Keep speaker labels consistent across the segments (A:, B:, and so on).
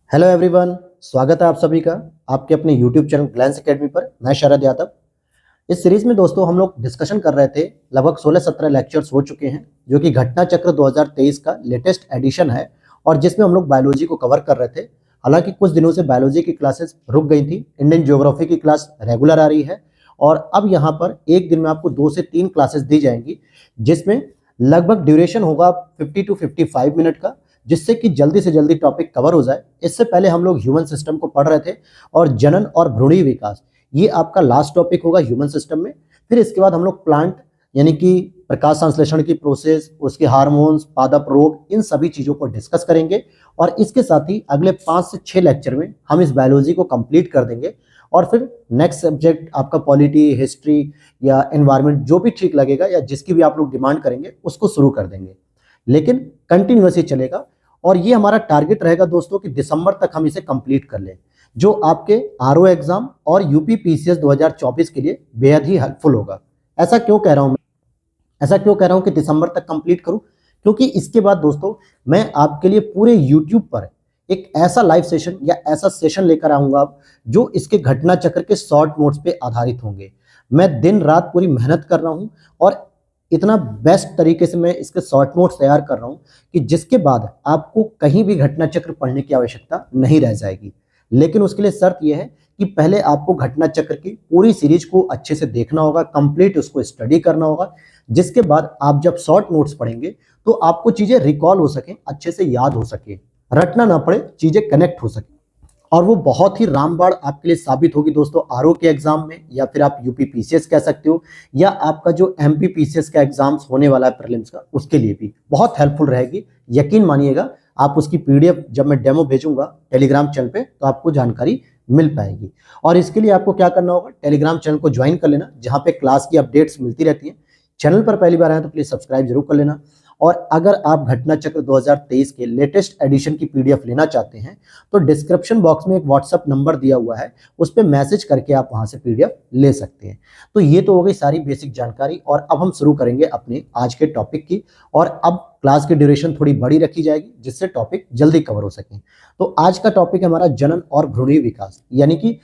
A: Hello everyone, स्वागत है आप सभी का आपके अपने यूट्यूब चैनल ग्लैंस एकेडमी पर। मैं शरद यादव। इस सीरीज में दोस्तों हम लोग डिस्कशन कर रहे थे। लगभग 16-17 लेक्चर्स हो चुके हैं, जो कि घटना चक्र 2023 का लेटेस्ट एडिशन है और जिसमें हम लोग बायोलॉजी को कवर कर रहे थे। हालांकि कुछ दिनों से बायोलॉजी की क्लासेस रुक गई थी, इंडियन ज्योग्राफी की क्लास रेगुलर आ रही है और अब यहाँ पर एक दिन में आपको 2 से 3 क्लासेस दी जाएंगी, जिसमें लगभग ड्यूरेशन होगा 50 टू 55 मिनट का, जिससे कि जल्दी से जल्दी टॉपिक कवर हो जाए। इससे पहले हम लोग ह्यूमन सिस्टम को पढ़ रहे थे और जनन और भ्रूणीय विकास, ये आपका लास्ट टॉपिक होगा ह्यूमन सिस्टम में। फिर इसके बाद हम लोग प्लांट यानी कि प्रकाश संश्लेषण की प्रोसेस, उसके हार्मोन्स, पादप रोग, इन सभी चीजों को डिस्कस करेंगे और इसके साथ ही अगले 5 से 6 लेक्चर में हम इस बायोलॉजी को कंप्लीट कर देंगे और फिर नेक्स्ट सब्जेक्ट आपका पॉलिटी, हिस्ट्री या एनवायरनमेंट, जो भी ठीक लगेगा या जिसकी भी आप लोग डिमांड करेंगे उसको शुरू कर देंगे। लेकिन कंटिन्यूअसली चलेगा और ये हमारा टारगेट रहेगा दोस्तों कि दिसंबर तक हम इसे कंप्लीट कर लें, जो आपके आरओ एग्जाम और यूपी पीसीएस 2024 के लिए बेहद ही हेल्पफुल होगा। ऐसा क्यों कह रहा हूं मैं? ऐसा क्यों कह रहा हूं कि दिसंबर तक कंप्लीट करूं? क्योंकि इसके बाद दोस्तों मैं आपके लिए पूरे यूट्यूब पर एक ऐसा लाइव सेशन या ऐसा सेशन लेकर आऊंगा जो इसके घटना चक्र के शॉर्ट नोट्स पे आधारित होंगे। मैं दिन रात पूरी मेहनत कर रहा हूं और इतना बेस्ट तरीके से मैं इसके शॉर्ट नोट्स तैयार कर रहा हूं कि जिसके बाद आपको कहीं भी घटना चक्र पढ़ने की आवश्यकता नहीं रह जाएगी। लेकिन उसके लिए शर्त यह है कि पहले आपको घटना चक्र की पूरी सीरीज को अच्छे से देखना होगा, कंप्लीट उसको स्टडी करना होगा, जिसके बाद आप जब शॉर्ट नोट्स पढ़ेंगे तो आपको चीजें रिकॉल हो सके, अच्छे से याद हो सके, रटना ना पड़े, चीजें कनेक्ट हो सके और वो बहुत ही रामबाण आपके लिए साबित होगी दोस्तों आरओ के एग्जाम में, या फिर आप यूपी पीसीएस कह सकते हो, या आपका जो एमपी पीसीएस का एग्जाम्स होने वाला है प्रीलिम्स का, उसके लिए भी बहुत हेल्पफुल रहेगी। यकीन मानिएगा, आप उसकी पीडीएफ जब मैं डेमो भेजूंगा टेलीग्राम चैनल पे तो आपको जानकारी मिल पाएगी। और इसके लिए आपको क्या करना होगा, टेलीग्राम चैनल को ज्वाइन कर लेना, जहां पे क्लास की अपडेट्स मिलती रहती हैं। चैनल पर पहली बार आए तो प्लीज सब्सक्राइब जरूर कर लेना। और अगर आप घटना चक्र 2023 के लेटेस्ट एडिशन की पीडीएफ लेना चाहते हैं तो डिस्क्रिप्शन बॉक्स में एक व्हाट्सएप नंबर दिया हुआ है, उस पर मैसेज करके आप वहां से पीडीएफ ले सकते हैं। तो ये तो हो गई सारी बेसिक जानकारी और अब हम शुरू करेंगे अपने आज के टॉपिक की। और अब क्लास की ड्यूरेशन थोड़ी बड़ी रखी जाएगी जिससे टॉपिक जल्दी कवर हो सके। तो आज का टॉपिक है हमारा जनन और भ्रूणीय विकास, यानी कि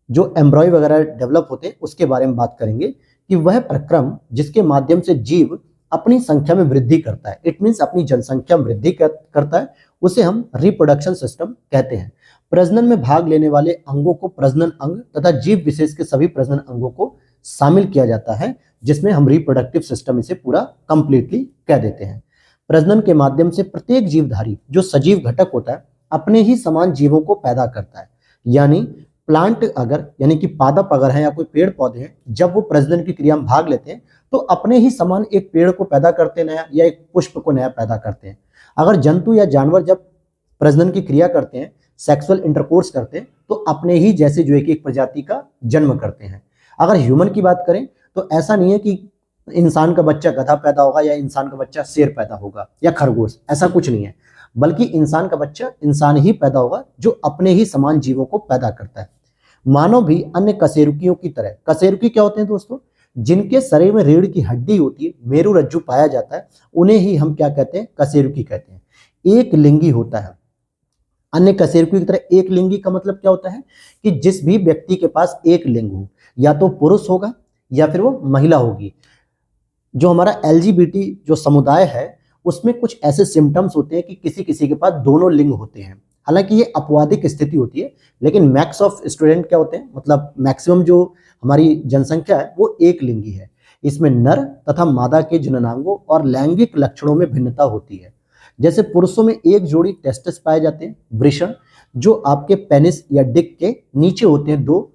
A: जो एम्ब्रॉय वगैरह डेवलप होते हैं उसके बारे में बात करेंगे कि वह प्रक्रम जिसके माध्यम से जीव अपनी संख्या में वृद्धि करता है, इट मीन्स अपनी जनसंख्या में वृद्धि करता है, उसे हम रिप्रोडक्शन सिस्टम कहते हैं। प्रजनन में भाग लेने वाले अंगों को प्रजनन अंग तथा जीव विशेष के सभी प्रजनन अंगों को शामिल किया जाता है, जिसमें हम रिप्रोडक्टिव सिस्टम इसे पूरा कंप्लीटली कह देते हैं। प्रजनन के माध्यम से प्रत्येक जीवधारी जो सजीव घटक होता है अपने ही समान जीवों को पैदा करता है। यानी प्लांट अगर, यानी कि पादप अगर है या कोई पेड़ पौधे हैं, जब वो प्रजनन की क्रिया में भाग लेते हैं तो अपने ही समान एक पेड़ को पैदा करते हैं नया, या एक पुष्प को नया पैदा करते हैं। अगर जंतु या जानवर जब प्रजनन की क्रिया करते हैं, सेक्सुअल इंटरकोर्स करते हैं, तो अपने ही जैसे जो एक प्रजाति का जन्म करते हैं। अगर ह्यूमन की बात करें तो ऐसा नहीं है कि इंसान का बच्चा गधा पैदा होगा या इंसान का बच्चा शेर पैदा होगा या खरगोश, ऐसा कुछ नहीं है। बल्कि इंसान का बच्चा इंसान ही पैदा होगा जो अपने ही समान जीवों को पैदा करता है। मानव भी अन्य कशेरुकियों की तरह, कशेरुकी क्या होते हैं दोस्तों, जिनके शरीर में रीढ़ की हड्डी होती है, मेरु रज्जु पाया जाता है, उन्हें ही हम क्या कहते हैं, कशेरुकी कहते हैं। एक लिंगी होता है। अन्य कशेरुकी की तरह एक लिंगी का मतलब क्या होता है कि जिस भी व्यक्ति के पास एक लिंग हो, या तो पुरुष होगा या फिर वो महिला होगी। जो हमारा एलजीबीटी जो समुदाय है उसमें कुछ ऐसे सिम्टम्स होते हैं कि किसी किसी के पास दोनों लिंग होते हैं। हालांकि ये अपवादिक स्थिति होती है, लेकिन मैक्स ऑफ स्टूडेंट क्या होते हैं, मतलब मैक्सिमम जो हमारी जनसंख्या है वो एक लिंगी है। इसमें नर तथा मादा के जननांगों और लैंगिक लक्षणों में भिन्नता होती है। जैसे पुरुषों में एक जोड़ी टेस्टिस पाए जाते हैं, वृषण, जो आपके पेनिस या डिक के नीचे होते हैं, दो,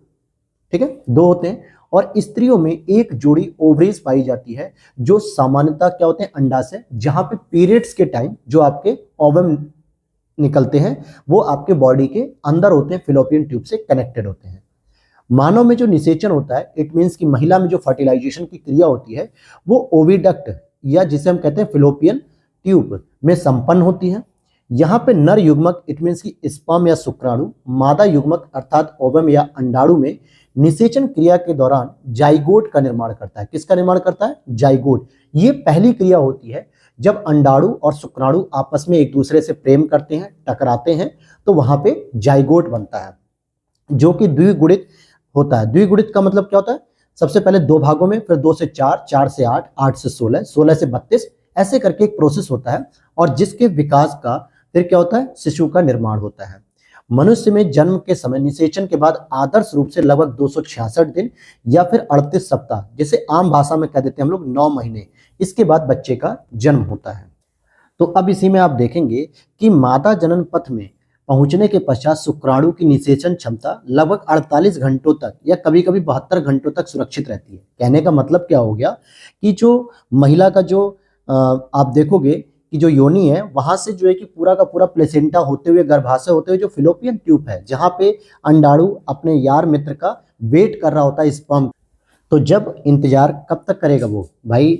A: ठीक है, दो होते हैं। और स्त्रियों में एक जोड़ी ओवरीज पाई जाती है, जो सामान्यतः क्या होते हैं, अंडाशय, जहां पे पीरियड्स के टाइम जो आपके ओवम निकलते हैं वो आपके बॉडी के अंदर होते हैं, फिलोपियन ट्यूब से कनेक्टेड होते हैं। मानव में जो निषेचन होता है, इट मीन्स कि महिला में जो फर्टिलाइजेशन की क्रिया होती है वो ओविडक्ट या जिसे हम कहते हैं फिलोपियन ट्यूब में संपन्न होती है। यहाँ पे नर युग्मक, इट मीन्स कि स्पर्म या शुक्राणु, मादा युग्मक अर्थात ओवम या अंडाणु में निषेचन क्रिया के दौरान जाइगोट का निर्माण करता है। किसका निर्माण करता है? जाइगोट। ये पहली क्रिया होती है जब अंडाणु और शुक्राणु आपस में एक दूसरे से प्रेम करते हैं, टकराते हैं, तो वहां पे जाइगोट बनता है जो कि द्विगुणित होता है। द्विगुणित का मतलब क्या होता है? सबसे पहले दो भागों में, फिर 2 से 4, 4 से 8, 8 से 16, 16 से 32, ऐसे करके एक प्रोसेस होता है और जिसके विकास का फिर क्या होता है? शिशु का निर्माण होता है। मनुष्य में जन्म के समय निषेचन के बाद आदर्श रूप से लगभग 266 दिन या फिर 38 सप्ताह, जिसे आम भाषा में कह देते हैं हम लोग 9 महीने, इसके बाद बच्चे का जन्म होता है। तो अब इसी में आप देखेंगे कि मादा जनन पथ में पहुंचने के पश्चात शुक्राणु की निषेचन क्षमता लगभग 48 घंटों तक या कभी कभी 72 घंटों तक सुरक्षित रहती है। कहने का मतलब क्या हो गया कि जो महिला का जो आप देखोगे कि जो योनि है वहां से जो है कि पूरा का पूरा प्लेसेंटा होते हुए, गर्भाशय होते हुए जो फिलोपियन ट्यूब है जहां पे अंडाणु अपने यार मित्र का वेट कर रहा होता है स्पर्म। तो जब इंतजार कब तक करेगा वो भाई,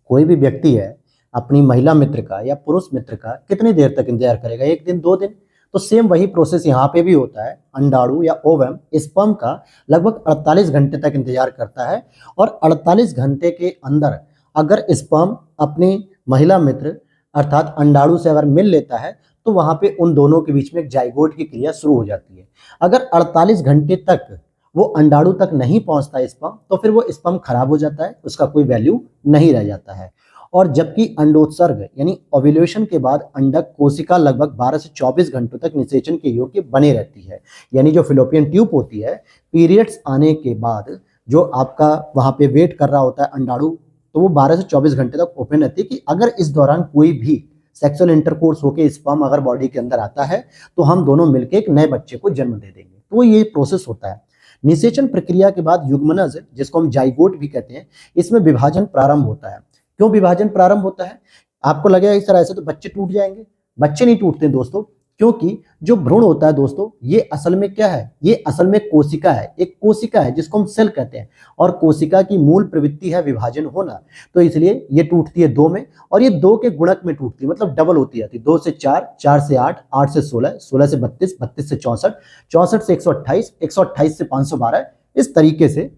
A: कोई भी व्यक्ति है अपनी महिला मित्र का या पुरुष मित्र का कितनी देर तक इंतजार करेगा? 1 दिन 2 दिन। तो सेम वही प्रोसेस यहाँ पे भी होता है। अंडाणु या ओवम स्पर्म का लगभग 48 घंटे तक इंतजार करता है और 48 घंटे के अंदर अगर स्पर्म अपनी महिला मित्र अर्थात अंडाणु से अगर मिल लेता है तो वहां पे उन दोनों के बीच में एक जाइगोट की क्रिया शुरू हो जाती है। अगर 48 घंटे तक वो अंडाणु तक नहीं पहुंचता स्पर्म तो फिर वो स्पर्म खराब हो जाता है, उसका कोई वैल्यू नहीं रह जाता है। और जबकि अंडोत्सर्ग यानी ओव्यूलेशन के बाद अंडक कोशिका लगभग 12 से 24 घंटों तक निषेचन के योग्य बने रहती है। यानी जो फिलोपियन ट्यूब होती है, पीरियड्स आने के बाद जो आपका वहां पे वेट कर रहा होता है अंडाणु, तो वो 12 से 24 घंटे तक ओपन रहती है कि अगर इस दौरान कोई भी सेक्सुअल इंटरकोर्स होकर स्पर्म अगर बॉडी के अंदर आता है तो हम दोनों मिलकर एक नए बच्चे को जन्म दे देंगे। तो ये प्रोसेस होता है। निषेचन प्रक्रिया के बाद युग्मनज, जिसको हम जाइगोट भी कहते हैं, इसमें विभाजन प्रारंभ होता है। क्यों विभाजन प्रारंभ होता है? आपको लगेगा इस तरह से तो बच्चे टूट जाएंगे। बच्चे नहीं टूटते दोस्तों, क्योंकि जो भ्रूण होता है दोस्तों, ये असल में क्या है? ये असल में कोशिका है। एक कोशिका है जिसको हम सेल कहते हैं और कोशिका की मूल प्रवृत्ति है विभाजन होना। तो इसलिए ये टूटती है 2 में और ये 2 के गुणक में टूटती है, मतलब डबल होती जाती है। 2 से 4, 4 से 8, 8 से 16, 16 से 32, 32 से 64, 64 से 128, 128 से 512, इस तरीके से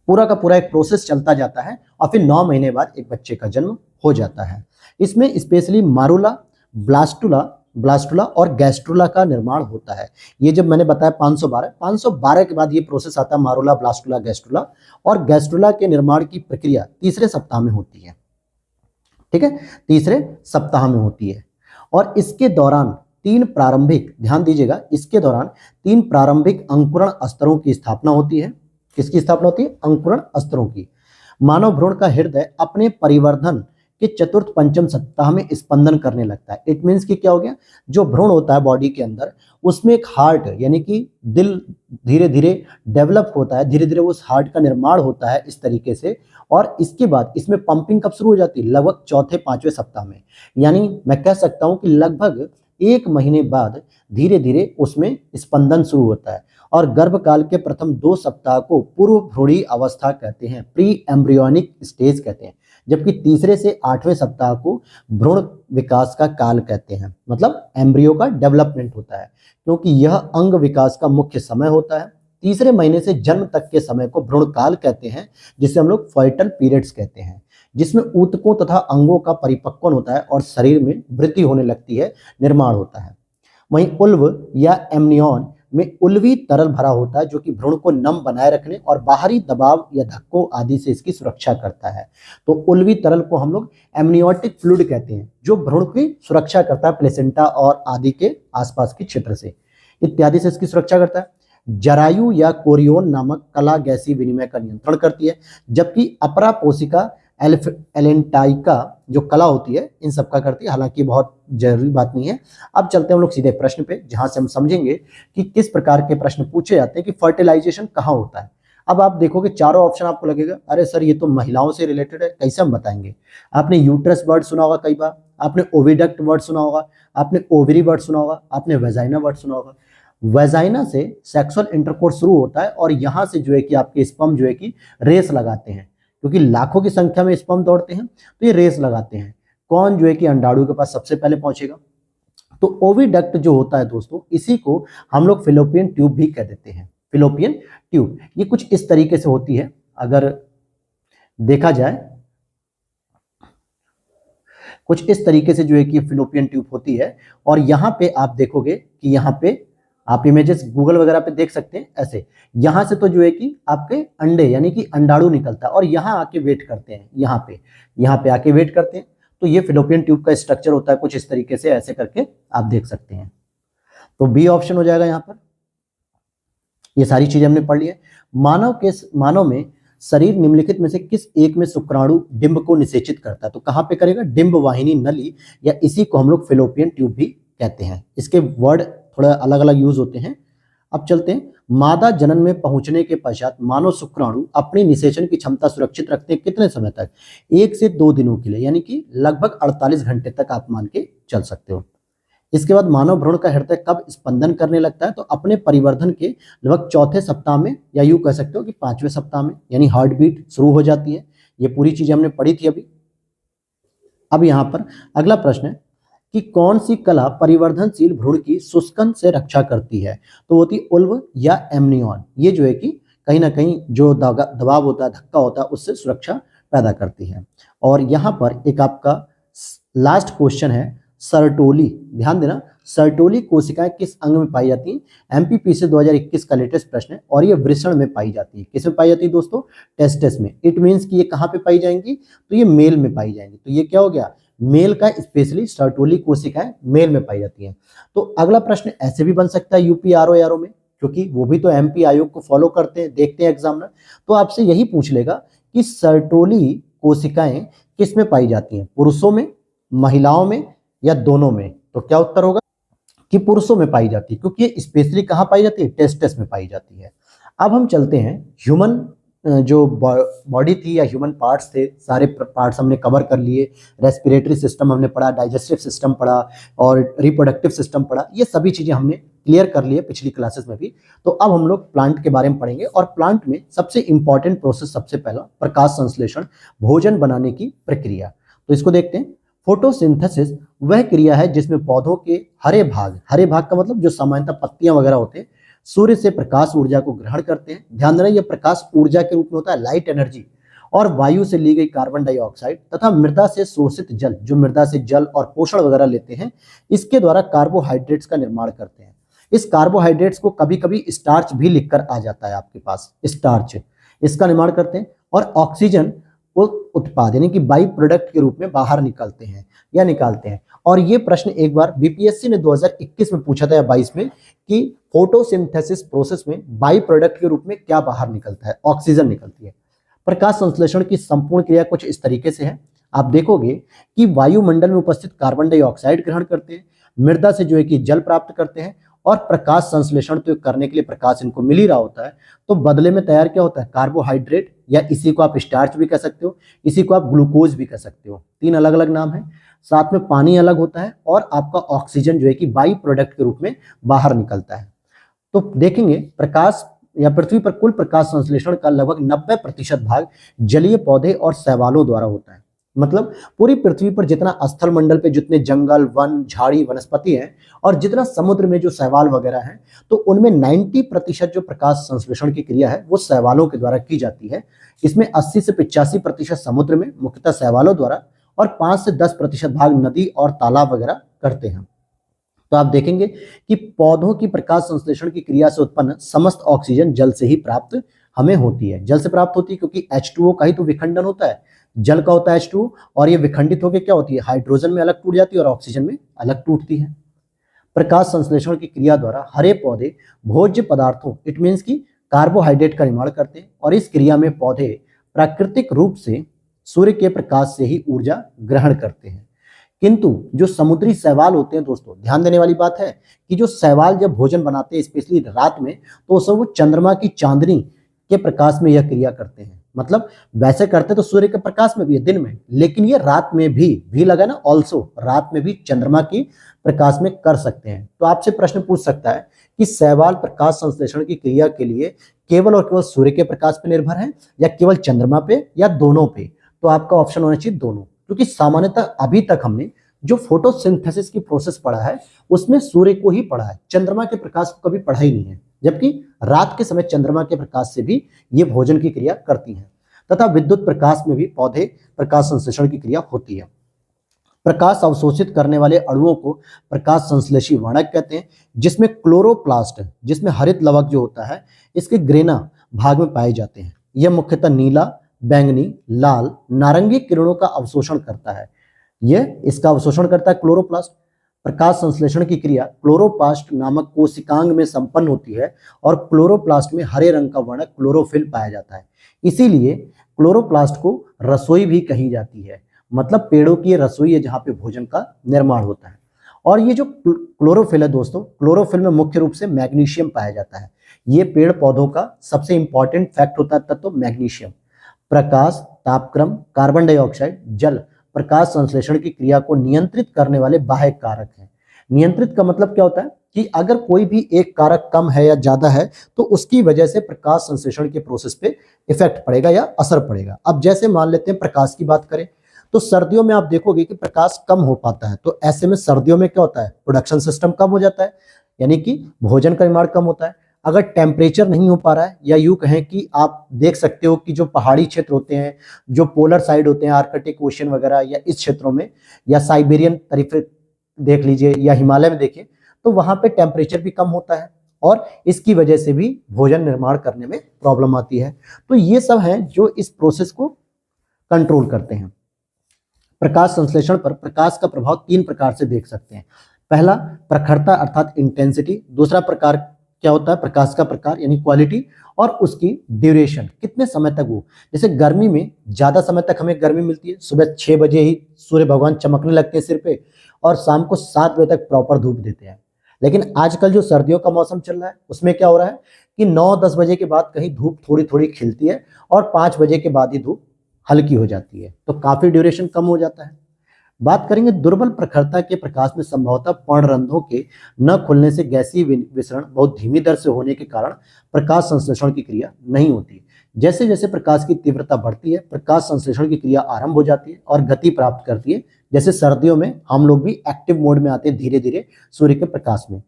A: पूरा का पूरा एक प्रोसेस चलता जाता है और फिर 9 महीने बाद एक बच्चे का जन्म हो जाता है। इसमें स्पेशली मारुला, ब्लास्टुला और गैस्ट्रुला का निर्माण होता है। ये जब मैंने बताया 512 के बाद ये प्रोसेस आता है मारुला, ब्लास्टुला, गैस्ट्रुला, और गैस्ट्रुला के निर्माण की प्रक्रिया तीसरे सप्ताह में होती है। ठीक है, तीसरे सप्ताह में होती है और इसके दौरान 3 प्रारंभिक, ध्यान दीजिएगा, इसके दौरान 3 प्रारंभिक अंकुरण स्तरों की स्थापना होती है। किसकी स्थापना होती है? अंकुरण स्तरों की। मानव भ्रूण का हृदय अपने परिवर्धन के चतुर्थ पंचम सप्ताह में स्पंदन करने लगता है। इट मीन्स कि क्या हो गया, जो भ्रूण होता है बॉडी के अंदर, उसमें एक हार्ट यानी कि दिल धीरे धीरे डेवलप होता है, धीरे धीरे उस हार्ट का निर्माण होता है इस तरीके से। और इसके बाद इसमें पंपिंग कब शुरू हो जाती है? लगभग चौथे 5वें सप्ताह में। यानी मैं कह सकता हूं कि लगभग 1 महीने बाद धीरे धीरे उसमें स्पंदन शुरू होता है। और गर्भकाल के प्रथम 2 सप्ताह को पूर्व भ्रूणीय अवस्था कहते हैं, प्री एम्ब्रियोनिक स्टेज कहते हैं, जबकि तीसरे से 8वें सप्ताह को भ्रूण विकास का काल कहते हैं, मतलब एम्ब्रियो का डेवलपमेंट होता है, क्योंकि यह अंग विकास का मुख्य समय होता है। तीसरे महीने से जन्म तक के समय को भ्रूण काल कहते हैं, जिसे हम लोग फॉइटल पीरियड्स कहते हैं, जिसमें ऊतकों तथा अंगों का परिपक्वन होता है और शरीर में वृद्धि होने लगती है, निर्माण होता है। वहीं उल्व या एमनियन में उल्वी तरल भरा होता है, जो कि भ्रूण को नम बनाए रखने और बाहरी दबाव या धक्कों आदि से इसकी सुरक्षा करता है। तो उल्वी तरल को हम लोग एमनियोटिक फ्लूइड कहते हैं, जो भ्रूण की सुरक्षा करता है प्लेसेंटा और आदि के आसपास के क्षेत्र से, इत्यादि से इसकी सुरक्षा करता है। जरायु या कोरियोन नामक कला गैसीय विनिमय का नियंत्रण करती है, जबकि अपरा पोषिका एलेंटाइका जो कला होती है इन सब का करती है। हालांकि बहुत जरूरी बात नहीं है। अब चलते हैं हम लोग सीधे प्रश्न पे, जहां से हम समझेंगे कि किस प्रकार के प्रश्न पूछे जाते हैं कि फर्टिलाइजेशन कहाँ होता है। अब आप देखोगे चारों ऑप्शन, आपको लगेगा अरे सर ये तो महिलाओं से रिलेटेड है, कैसे हम बताएंगे। आपने यूट्रस वर्ड सुना होगा कई बार, आपने ओविडक्ट वर्ड सुना होगा, आपने ओवरी वर्ड सुना होगा, आपने वेजाइना वर्ड सुना होगा। वेजाइना से सेक्सुअल इंटरकोर्स शुरू होता है और यहाँ से जो है कि आपके स्पर्म जो है कि रेस लगाते हैं, क्योंकि लाखों की संख्या में स्पर्म दौड़ते हैं, तो ये रेस लगाते हैं कौन जो है कि अंडाणु के पास सबसे पहले पहुंचेगा। तो ओविडक्ट जो होता है दोस्तों, इसी को हम लोग फिलोपियन ट्यूब भी कह देते हैं। फिलोपियन ट्यूब ये कुछ इस तरीके से होती है। अगर देखा जाए कुछ इस तरीके से जो है कि फिलोपियन ट्यूब होती है। और यहाँ पे आप देखोगे कि यहाँ पे आप इमेजेस गूगल वगैरह पे देख सकते हैं ऐसे, यहाँ से तो जो है कि आपके अंडे यानी कि अंडाणु निकलता है और यहाँ आके वेट करते हैं, यहाँ पे आके वेट करते हैं। तो ये फिलोपियन ट्यूब का स्ट्रक्चर होता है कुछ इस तरीके से, ऐसे करके आप देख सकते हैं। तो बी ऑप्शन हो जाएगा यहाँ पर। ये सारी चीजें हमने पढ़ ली है। मानव में शरीर निम्नलिखित में से किस एक में शुक्राणु डिंब को निषेचित करता है? तो कहाँ पे करेगा? डिंब वाहिनी नली, या इसी को हम लोग फिलोपियन ट्यूब भी कहते हैं। इसके वर्ड थोड़ा अलग अलग यूज होते हैं। अब चलते हैं, मादा जनन में पहुंचने के पश्चात मानव शुक्राणु अपनी निषेचन की क्षमता सुरक्षित रखते हैं कितने समय तक? 1 से 2 दिनों के लिए, यानी कि लगभग 48 घंटे तक आप मान के चल सकते हो। इसके बाद मानव भ्रूण का हृदय कब स्पंदन करने लगता है? तो अपने परिवर्धन के लगभग चौथे सप्ताह में, या यूं कह सकते हो कि 5वें सप्ताह में, यानी हार्ट बीट शुरू हो जाती है। ये पूरी चीजें हमने पढ़ी थी अभी। अब यहाँ पर अगला प्रश्न है कि कौन सी कला परिवर्धनशील भ्रूण की शुष्कन से रक्षा करती है? तो होती ओल्व या एमनियन। ये जो है कि कहीं ना कहीं जो दबाव होता है, धक्का होता है, उससे सुरक्षा पैदा करती है। और यहाँ पर एक आपका लास्ट क्वेश्चन है, सर्टोली। ध्यान देना, सर्टोली कोशिकाएं किस अंग में पाई जाती हैं? एमपीपीसी 2021 का लेटेस्ट प्रश्न है और ये वृषण में पाई जाती है। किस में पाई जाती है दोस्तों? टेस्टिस में। इट मीन्स कि ये कहाँ पे पाई जाएंगी? तो ये मेल में पाई जाएंगी। तो ये क्या हो गया? मेल का स्पेशली सर्टोली कोशिकाएं मेल में पाई जाती हैं। तो अगला प्रश्न ऐसे भी बन सकता है यूपी आरओ में, क्योंकि वो भी तो एमपी आयोग को फॉलो करते हैं, देखते हैं एग्जामिनर, तो आपसे यही पूछ लेगा कि सर्टोली कोशिकाएं किस में पाई जाती हैं? पुरुषों में, महिलाओं में, या दोनों में? तो क्या उत्तर होगा कि पुरुषों में पाई जाती है, क्योंकि ये स्पेशली कहाँ पाई जाती है? टेस्टिस में पाई जाती है। अब हम चलते हैं ह्यूमन जो बॉडी थी या ह्यूमन पार्ट्स थे, सारे पार्ट्स हमने कवर कर लिए। रेस्पिरेटरी सिस्टम हमने पढ़ा, डाइजेस्टिव सिस्टम पढ़ा और रिप्रोडक्टिव सिस्टम पढ़ा। ये सभी चीजें हमने क्लियर कर लिए पिछली क्लासेस में भी। तो अब हम लोग प्लांट के बारे में पढ़ेंगे, और प्लांट में सबसे इंपॉर्टेंट प्रोसेस, सबसे पहला प्रकाश संश्लेषण, भोजन बनाने की प्रक्रिया। तो इसको देखते हैं। फोटोसिंथेसिस वह क्रिया है जिसमें पौधों के हरे भाग का मतलब जो सामान्यतः पत्तियां वगैरह होते हैं, सूर्य से प्रकाश ऊर्जा को ग्रहण करते हैं। ध्यान देना, यह प्रकाश ऊर्जा के रूप में होता है, लाइट एनर्जी, और वायु से ली गई कार्बन डाइऑक्साइड तथा मृदा से शोषित जल, जो मृदा से जल और पोषण वगैरह लेते हैं, इसके द्वारा कार्बोहाइड्रेट्स का निर्माण करते हैं। इस कार्बोहाइड्रेट्स को कभी कभी स्टार्च भी लिखकर आ जाता है आपके पास, स्टार्च, इसका निर्माण करते हैं। और ऑक्सीजन उत्पाद यानी कि बाई प्रोडक्ट के रूप में बाहर निकलते हैं। और ये प्रश्न एक बार बीपीएससी ने 2021 में पूछा था या 22 में कि फोटोसिंथेसिस प्रोसेस में बाई प्रोडक्ट के रूप में क्या बाहर निकलता है? ऑक्सीजन निकलती है। प्रकाश संश्लेषण की संपूर्ण क्रिया कुछ इस तरीके से है। आप देखोगे कि वायुमंडल में उपस्थित कार्बन डाइऑक्साइड ग्रहण करते हैं, मृदा से जो है कि जल प्राप्त करते हैं, और प्रकाश संश्लेषण तो करने के लिए प्रकाश इनको मिल ही रहा होता है, तो बदले में तैयार क्या होता है? कार्बोहाइड्रेट, या इसी को आप स्टार्च भी कह सकते हो, इसी को आप ग्लूकोज भी कह सकते हो। 3 अलग अलग नाम है। साथ में पानी अलग होता है, और आपका ऑक्सीजन जो है कि बाई प्रोडक्ट के रूप में बाहर निकलता है। तो देखेंगे प्रकाश या पृथ्वी पर कुल प्रकाश संश्लेषण का लगभग 90% भाग जलीय पौधे और शैवालों द्वारा होता है। मतलब पूरी पृथ्वी पर जितना स्थल मंडल पे जितने जंगल, वन, झाड़ी, वनस्पति हैं, और जितना समुद्र में जो शैवाल वगैरह हैं, तो उनमें 90% जो प्रकाश संश्लेषण की क्रिया है वो शैवालों के द्वारा की जाती है। इसमें 80 से 85% समुद्र में मुख्यतः शैवालों द्वारा, और 5 से 10% भाग नदी और तालाब वगैरह करते हैं। तो आप देखेंगे कि पौधों की प्रकाश संश्लेषण की क्रिया से उत्पन्न समस्त ऑक्सीजन जल से ही प्राप्त हमें होती है। जल से प्राप्त होती है क्योंकि H2O का ही तो विखंडन होता है, जल का होता है H2O, और ये विखंडित होकर क्या होती है? हाइड्रोजन में अलग टूट जाती है और ऑक्सीजन में अलग टूटती है। प्रकाश संश्लेषण की क्रिया द्वारा हरे पौधे भोज्य पदार्थों, इट मीन्स की कार्बोहाइड्रेट का निर्माण करते हैं, और इस क्रिया में पौधे प्राकृतिक रूप से सूर्य के प्रकाश से ही ऊर्जा ग्रहण करते हैं। किंतु जो समुद्री शैवाल होते हैं दोस्तों, ध्यान देने वाली बात है कि जो शैवाल जब भोजन बनाते हैं स्पेशली रात में, तो सब वो चंद्रमा की चांदनी के प्रकाश में यह क्रिया करते हैं। मतलब वैसे करते तो सूर्य के प्रकाश में भी है दिन में, लेकिन ये रात में भी लगा ना, ऑल्सो रात में भी चंद्रमा की प्रकाश में कर सकते हैं। तो आपसे प्रश्न पूछ सकता है कि शैवाल प्रकाश संश्लेषण की क्रिया के लिए केवल और केवल सूर्य के प्रकाश पर निर्भर है, या केवल चंद्रमा पे, या दोनों पे? तो आपका ऑप्शन होना चाहिए दोनों, क्योंकि सामान्यतः अभी तक हमने जो फोटोसिंथेसिस की प्रोसेस पढ़ा है उसमें सूर्य को ही पढ़ा है, चंद्रमा के प्रकाश को कभी पढ़ा ही नहीं है। जबकि रात के समय चंद्रमा के प्रकाश से भी ये भोजन की क्रिया करती हैं, तथा विद्युत प्रकाश में भी पौधे प्रकाश संश्लेषण की क्रिया होती है। प्रकाश अवशोषित करने वाले अणुओं को प्रकाश संश्लेषी वर्णक कहते हैं, जिसमें क्लोरोप्लास्ट, जिसमें हरित लवक जो होता है, इसके ग्रेना भाग में पाए जाते हैं। यह मुख्यतः नीला, बैंगनी, लाल, नारंगी किरणों का अवशोषण करता है। यह इसका अवशोषण करता है क्लोरोप्लास्ट। प्रकाश संश्लेषण की क्रिया क्लोरोप्लास्ट नामक कोशिकांग में संपन्न होती है और क्लोरोप्लास्ट में हरे रंग का वर्णक क्लोरोफिल पाया जाता है। इसीलिए क्लोरोप्लास्ट को रसोई भी कही जाती है, मतलब पेड़ों की रसोई है जहां पे भोजन का निर्माण होता है। और ये जो क्लोरोफिल है दोस्तों, क्लोरोफिल में मुख्य रूप से मैग्नीशियम पाया जाता है। ये पेड़ पौधों का सबसे इंपॉर्टेंट फैक्ट होता है तत्व मैग्नीशियम। प्रकाश, तापक्रम, कार्बन डाइऑक्साइड, जल प्रकाश संश्लेषण की क्रिया को नियंत्रित करने वाले बाह्य कारक हैं। नियंत्रित का मतलब क्या होता है कि अगर कोई भी एक कारक कम है या ज्यादा है तो उसकी वजह से प्रकाश संश्लेषण के प्रोसेस पे इफेक्ट पड़ेगा या असर पड़ेगा। अब जैसे मान लेते हैं प्रकाश की बात करें तो सर्दियों में आप देखोगे कि प्रकाश कम हो पाता है, तो ऐसे में सर्दियों में क्या होता है, प्रोडक्शन सिस्टम कम हो जाता है, यानी कि भोजन का निर्माण कम होता है। अगर टेम्परेचर नहीं हो पा रहा है, या यूं कहें कि आप देख सकते हो कि जो पहाड़ी क्षेत्र होते हैं, जो पोलर साइड होते हैं, आर्कटिक ओशन वगैरह, या इस क्षेत्रों में, या साइबेरियन तरीके देख लीजिए, या हिमालय में देखिए, तो वहां पे टेम्परेचर भी कम होता है और इसकी वजह से भी भोजन निर्माण करने में प्रॉब्लम आती है। तो ये सब हैं जो इस प्रोसेस को कंट्रोल करते हैं। प्रकाश संश्लेषण पर प्रकाश का प्रभाव 3 प्रकार से देख सकते हैं। पहला प्रखरता अर्थात इंटेंसिटी, दूसरा प्रकार क्या होता है, प्रकाश का प्रकार यानी क्वालिटी, और उसकी ड्यूरेशन, कितने समय तक वो, जैसे गर्मी में ज्यादा समय तक हमें गर्मी मिलती है, सुबह 6 बजे ही सूर्य भगवान चमकने लगते हैं सिर पे और शाम को 7 बजे तक प्रॉपर धूप देते हैं। लेकिन आजकल जो सर्दियों का मौसम चल रहा है उसमें क्या हो रहा है कि 9-10 बजे के बाद कहीं धूप थोड़ी थोड़ी खिलती है और 5 बजे के बाद ही धूप हल्की हो जाती है, तो काफी ड्यूरेशन कम हो जाता है। बात करेंगे दुर्बल प्रखरता के प्रकाश में संभवतः पर्णरंध्रों के न खुलने से गैसीय विसरण बहुत धीमी दर से होने के कारण प्रकाश संश्लेषण की क्रिया नहीं होती। जैसे जैसे प्रकाश की तीव्रता बढ़ती है, प्रकाश संश्लेषण की क्रिया आरंभ हो जाती है और गति प्राप्त करती है। जैसे सर्दियों में हम लोग भी एक्टिव मोड में आते हैं धीरे धीरे सूर्य के प्रकाश में।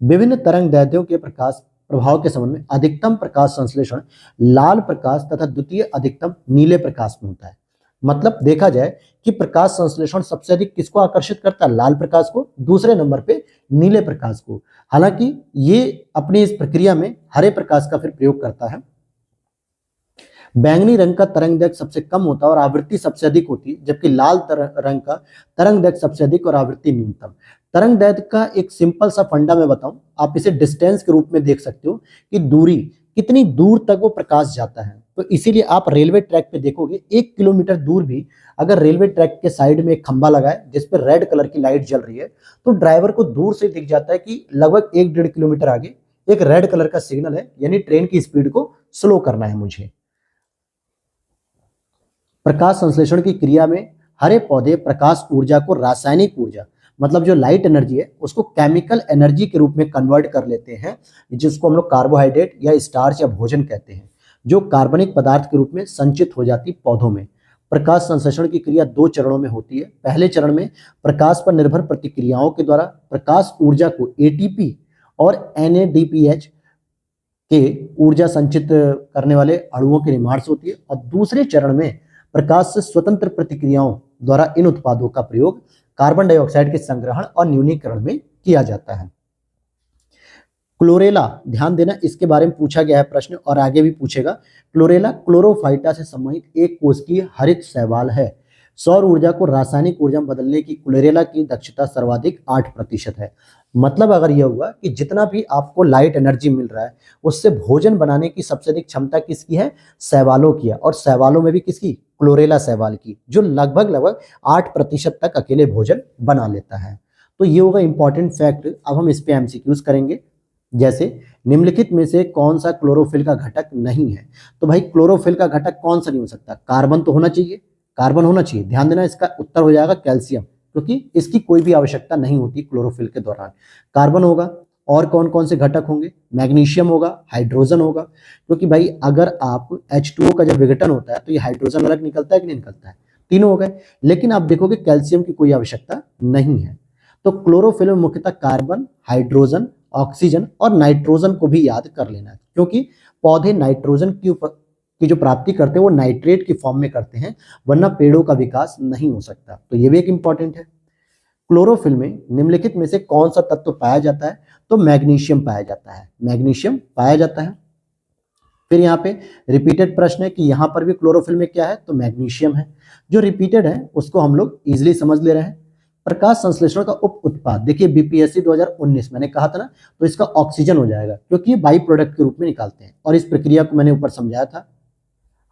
A: विभिन्न तरंग दैर्ध्यों के प्रकाश प्रभाव के संबंध में अधिकतम प्रकाश संश्लेषण लाल प्रकाश तथा द्वितीय अधिकतम नीले प्रकाश में होता है। मतलब देखा जाए कि प्रकाश संश्लेषण सबसे अधिक किसको आकर्षित करता है, लाल प्रकाश को, दूसरे नंबर पे नीले प्रकाश को। हालांकि ये अपनी इस प्रक्रिया में हरे प्रकाश का फिर प्रयोग करता है। बैंगनी रंग का तरंग दैर्ध्य सबसे कम होता है और आवृत्ति सबसे अधिक होती है, जबकि लाल रंग का तरंग दैर्ध्य सबसे अधिक और आवृत्ति न्यूनतम। तरंग दैर्ध्य का एक सिंपल सा फंडा मैं बताऊं, आप इसे डिस्टेंस के रूप में देख सकते हो कि दूरी, कितनी दूर तक वो प्रकाश जाता है। तो इसीलिए आप रेलवे ट्रैक पे देखोगे 1 किलोमीटर दूर भी अगर रेलवे ट्रैक के साइड में एक खंबा लगा है जिस पे रेड कलर की लाइट जल रही है, तो ड्राइवर को दूर से दिख जाता है कि लगभग 1-1.5 किलोमीटर आगे एक रेड कलर का सिग्नल है, यानी ट्रेन की स्पीड को स्लो करना है मुझे। प्रकाश संश्लेषण की क्रिया में हरे पौधे प्रकाश ऊर्जा को रासायनिक ऊर्जा, मतलब जो लाइट एनर्जी है, उसको केमिकल एनर्जी के रूप में कन्वर्ट कर लेते हैं, जिसको हम लोग कार्बोहाइड्रेट या स्टार्च या भोजन कहते हैं, जो कार्बनिक पदार्थ के रूप में संचित हो जाती पौधों में। प्रकाश संश्लेषण की क्रिया 2 चरणों में होती है। पहले चरण में प्रकाश पर निर्भर प्रतिक्रियाओं के द्वारा प्रकाश ऊर्जा को एटीपी और NADPH के ऊर्जा संचित करने वाले अणुओं के निर्माण से होती है, और दूसरे चरण में प्रकाश से स्वतंत्र प्रतिक्रियाओं द्वारा इन उत्पादों का प्रयोग कार्बन डाइऑक्साइड के संग्रहण और न्यूनीकरण में किया जाता है। क्लोरेला, ध्यान देना, इसके बारे में पूछा गया है प्रश्न और आगे भी पूछेगा। क्लोरेला क्लोरोफाइटा से संबंधित एक कोशिकीय हरित शैवाल है। सौर ऊर्जा को रासायनिक ऊर्जा में बदलने की क्लोरेला की दक्षता सर्वाधिक 8% है। मतलब अगर यह हुआ कि जितना भी आपको लाइट एनर्जी मिल रहा है उससे भोजन बनाने की सबसे अधिक क्षमता किसकी है, शैवालों की है, और शैवालों में भी किसकी, क्लोरेला शैवाल की, जो लगभग 8% तक अकेले भोजन बना लेता है। तो ये होगा इंपॉर्टेंट फैक्ट। अब हम इस पे MCQs करेंगे। जैसे निम्नलिखित में से कौन सा क्लोरोफिल का घटक नहीं है, तो भाई क्लोरोफिल का घटक कौन सा नहीं हो सकता, कार्बन तो होना चाहिए, कार्बन होना चाहिए। ध्यान देना, इसका उत्तर हो जाएगा कैल्शियम, क्योंकि इसकी कोई भी आवश्यकता नहीं होती क्लोरोफिल के दौरान। कार्बन होगा, और कौन कौन से घटक होंगे, मैग्नीशियम होगा, हाइड्रोजन होगा, क्योंकि भाई अगर आप H2O का जब विघटन होता है तो ये हाइड्रोजन अलग निकलता है कि नहीं निकलता है, तीनों हो गए। लेकिन आप देखोगे कैल्शियम की कोई आवश्यकता नहीं है। तो क्लोरोफिल में मुख्यतः कार्बन, हाइड्रोजन, ऑक्सीजन और नाइट्रोजन को भी याद कर लेना है, क्योंकि पौधे नाइट्रोजन की जो प्राप्ति करते हैं वो नाइट्रेट की फॉर्म में करते हैं, वरना पेड़ों का विकास नहीं हो सकता। तो ये भी एक इंपॉर्टेंट है। क्लोरोफिल में निम्नलिखित में से कौन सा तत्व पाया जाता है? तो मैग्नीशियम पाया जाता है, मैग्नीशियम पाया जाता है। फिर यहाँ पे रिपीटेड प्रश्न है कि यहाँ पर भी क्लोरोफिल में क्या है? तो मैग्नीशियम है। जो रिपीटेड है उसको हम लोग इजिली समझ ले रहे हैं। प्रकाश संश्लेषण का उप उत्पाद, देखिए बीपीएससी 2019 मैंने कहा था ना, तो इसका ऑक्सीजन हो जाएगा क्योंकि ये बाई प्रोडक्ट के रूप में निकालते हैं। और इस प्रक्रिया को मैंने ऊपर समझाया था।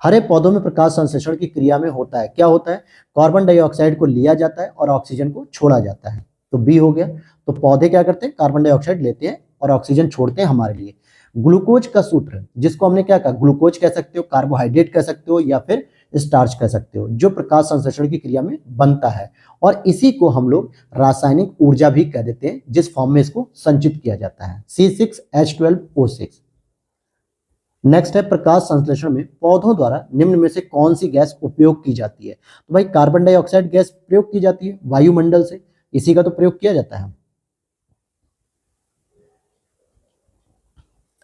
A: हरे पौधों में प्रकाश संश्लेषण की क्रिया में होता है, क्या होता है? कार्बन डाइऑक्साइड को लिया जाता है और ऑक्सीजन को छोड़ा जाता है। तो बी हो गया। तो पौधे क्या करते हैं? कार्बन डाइऑक्साइड लेते हैं और ऑक्सीजन छोड़ते हैं हमारे लिए। ग्लूकोज का सूत्र, जिसको हमने क्या कहा? ग्लूकोज कह सकते हो, कार्बोहाइड्रेट कह सकते हो, या फिर स्टार्च कह सकते हो, जो प्रकाश संश्लेषण की क्रिया में बनता है। और इसी को हम लोग रासायनिक ऊर्जा भी कह देते हैं, जिस फॉर्म में इसको संचित किया जाता है, C6H12O6। नेक्स्ट है, प्रकाश संश्लेषण में पौधों द्वारा निम्न में से कौन सी गैस उपयोग की जाती है? तो भाई कार्बन डाइऑक्साइड गैस प्रयोग की जाती है वायुमंडल से, इसी का तो प्रयोग किया जाता है।